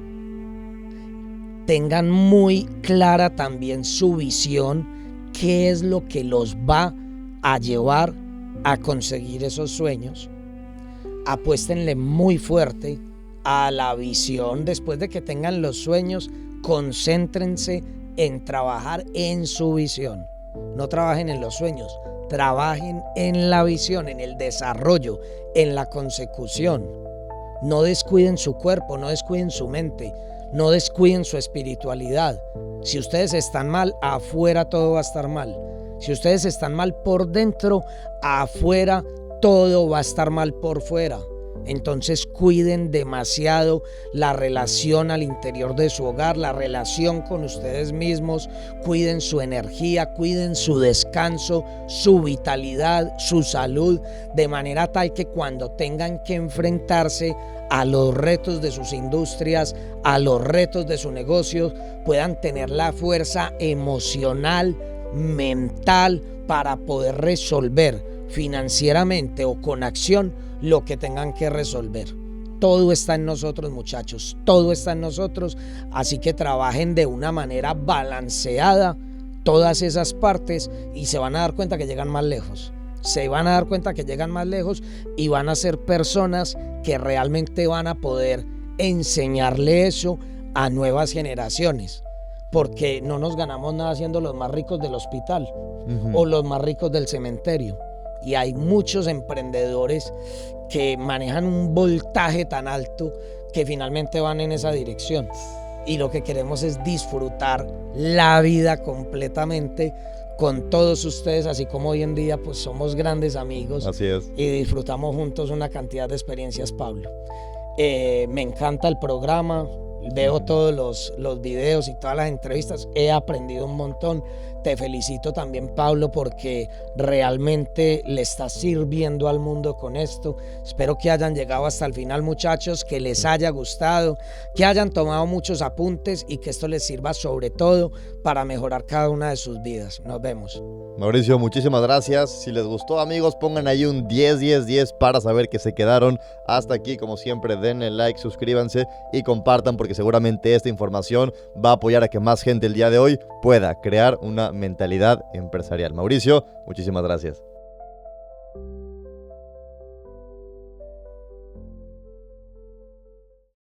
Tengan muy clara también su visión, qué es lo que los va a llevar a conseguir esos sueños. Apuéstenle muy fuerte a la visión. Después de que tengan los sueños, concéntrense en trabajar en su visión. No trabajen en los sueños, trabajen en la visión, en el desarrollo, en la consecución. No descuiden su cuerpo, no descuiden su mente, no descuiden su espiritualidad. Si ustedes están mal, afuera todo va a estar mal. Si ustedes están mal por dentro, afuera todo va a estar mal por fuera. Entonces cuiden demasiado la relación al interior de su hogar, la relación con ustedes mismos, cuiden su energía, cuiden su descanso, su vitalidad, su salud, de manera tal que cuando tengan que enfrentarse a los retos de sus industrias, a los retos de sus negocios, puedan tener la fuerza emocional, mental, para poder resolver financieramente o con acción lo que tengan que resolver. Todo está en nosotros, muchachos, todo está en nosotros, así que trabajen de una manera balanceada todas esas partes y se van a dar cuenta que llegan más lejos. Se van a dar cuenta que llegan más lejos y van a ser personas que realmente van a poder enseñarle eso a nuevas generaciones. Porque no nos ganamos nada siendo los más ricos del hospital o los más ricos del cementerio. y hay muchos emprendedores que manejan un voltaje tan alto que finalmente van en esa dirección. Y lo que queremos es disfrutar la vida completamente con todos ustedes, así como hoy en día pues somos grandes amigos. Así es. Y disfrutamos juntos una cantidad de experiencias, Pablo. Me encanta el programa, veo todos los videos y todas las entrevistas, he aprendido un montón. Te felicito también, Pablo, porque realmente le estás sirviendo al mundo con esto. Espero que hayan llegado hasta el final, muchachos, que les haya gustado, que hayan tomado muchos apuntes y que esto les sirva sobre todo para mejorar cada una de sus vidas. Nos vemos. Mauricio, muchísimas gracias. Si les gustó, amigos, pongan ahí un 10-10-10 para saber que se quedaron hasta aquí. Como siempre, denle like, suscríbanse y compartan, porque seguramente esta información va a apoyar a que más gente el día de hoy pueda crear una mentalidad empresarial. Mauricio, muchísimas gracias.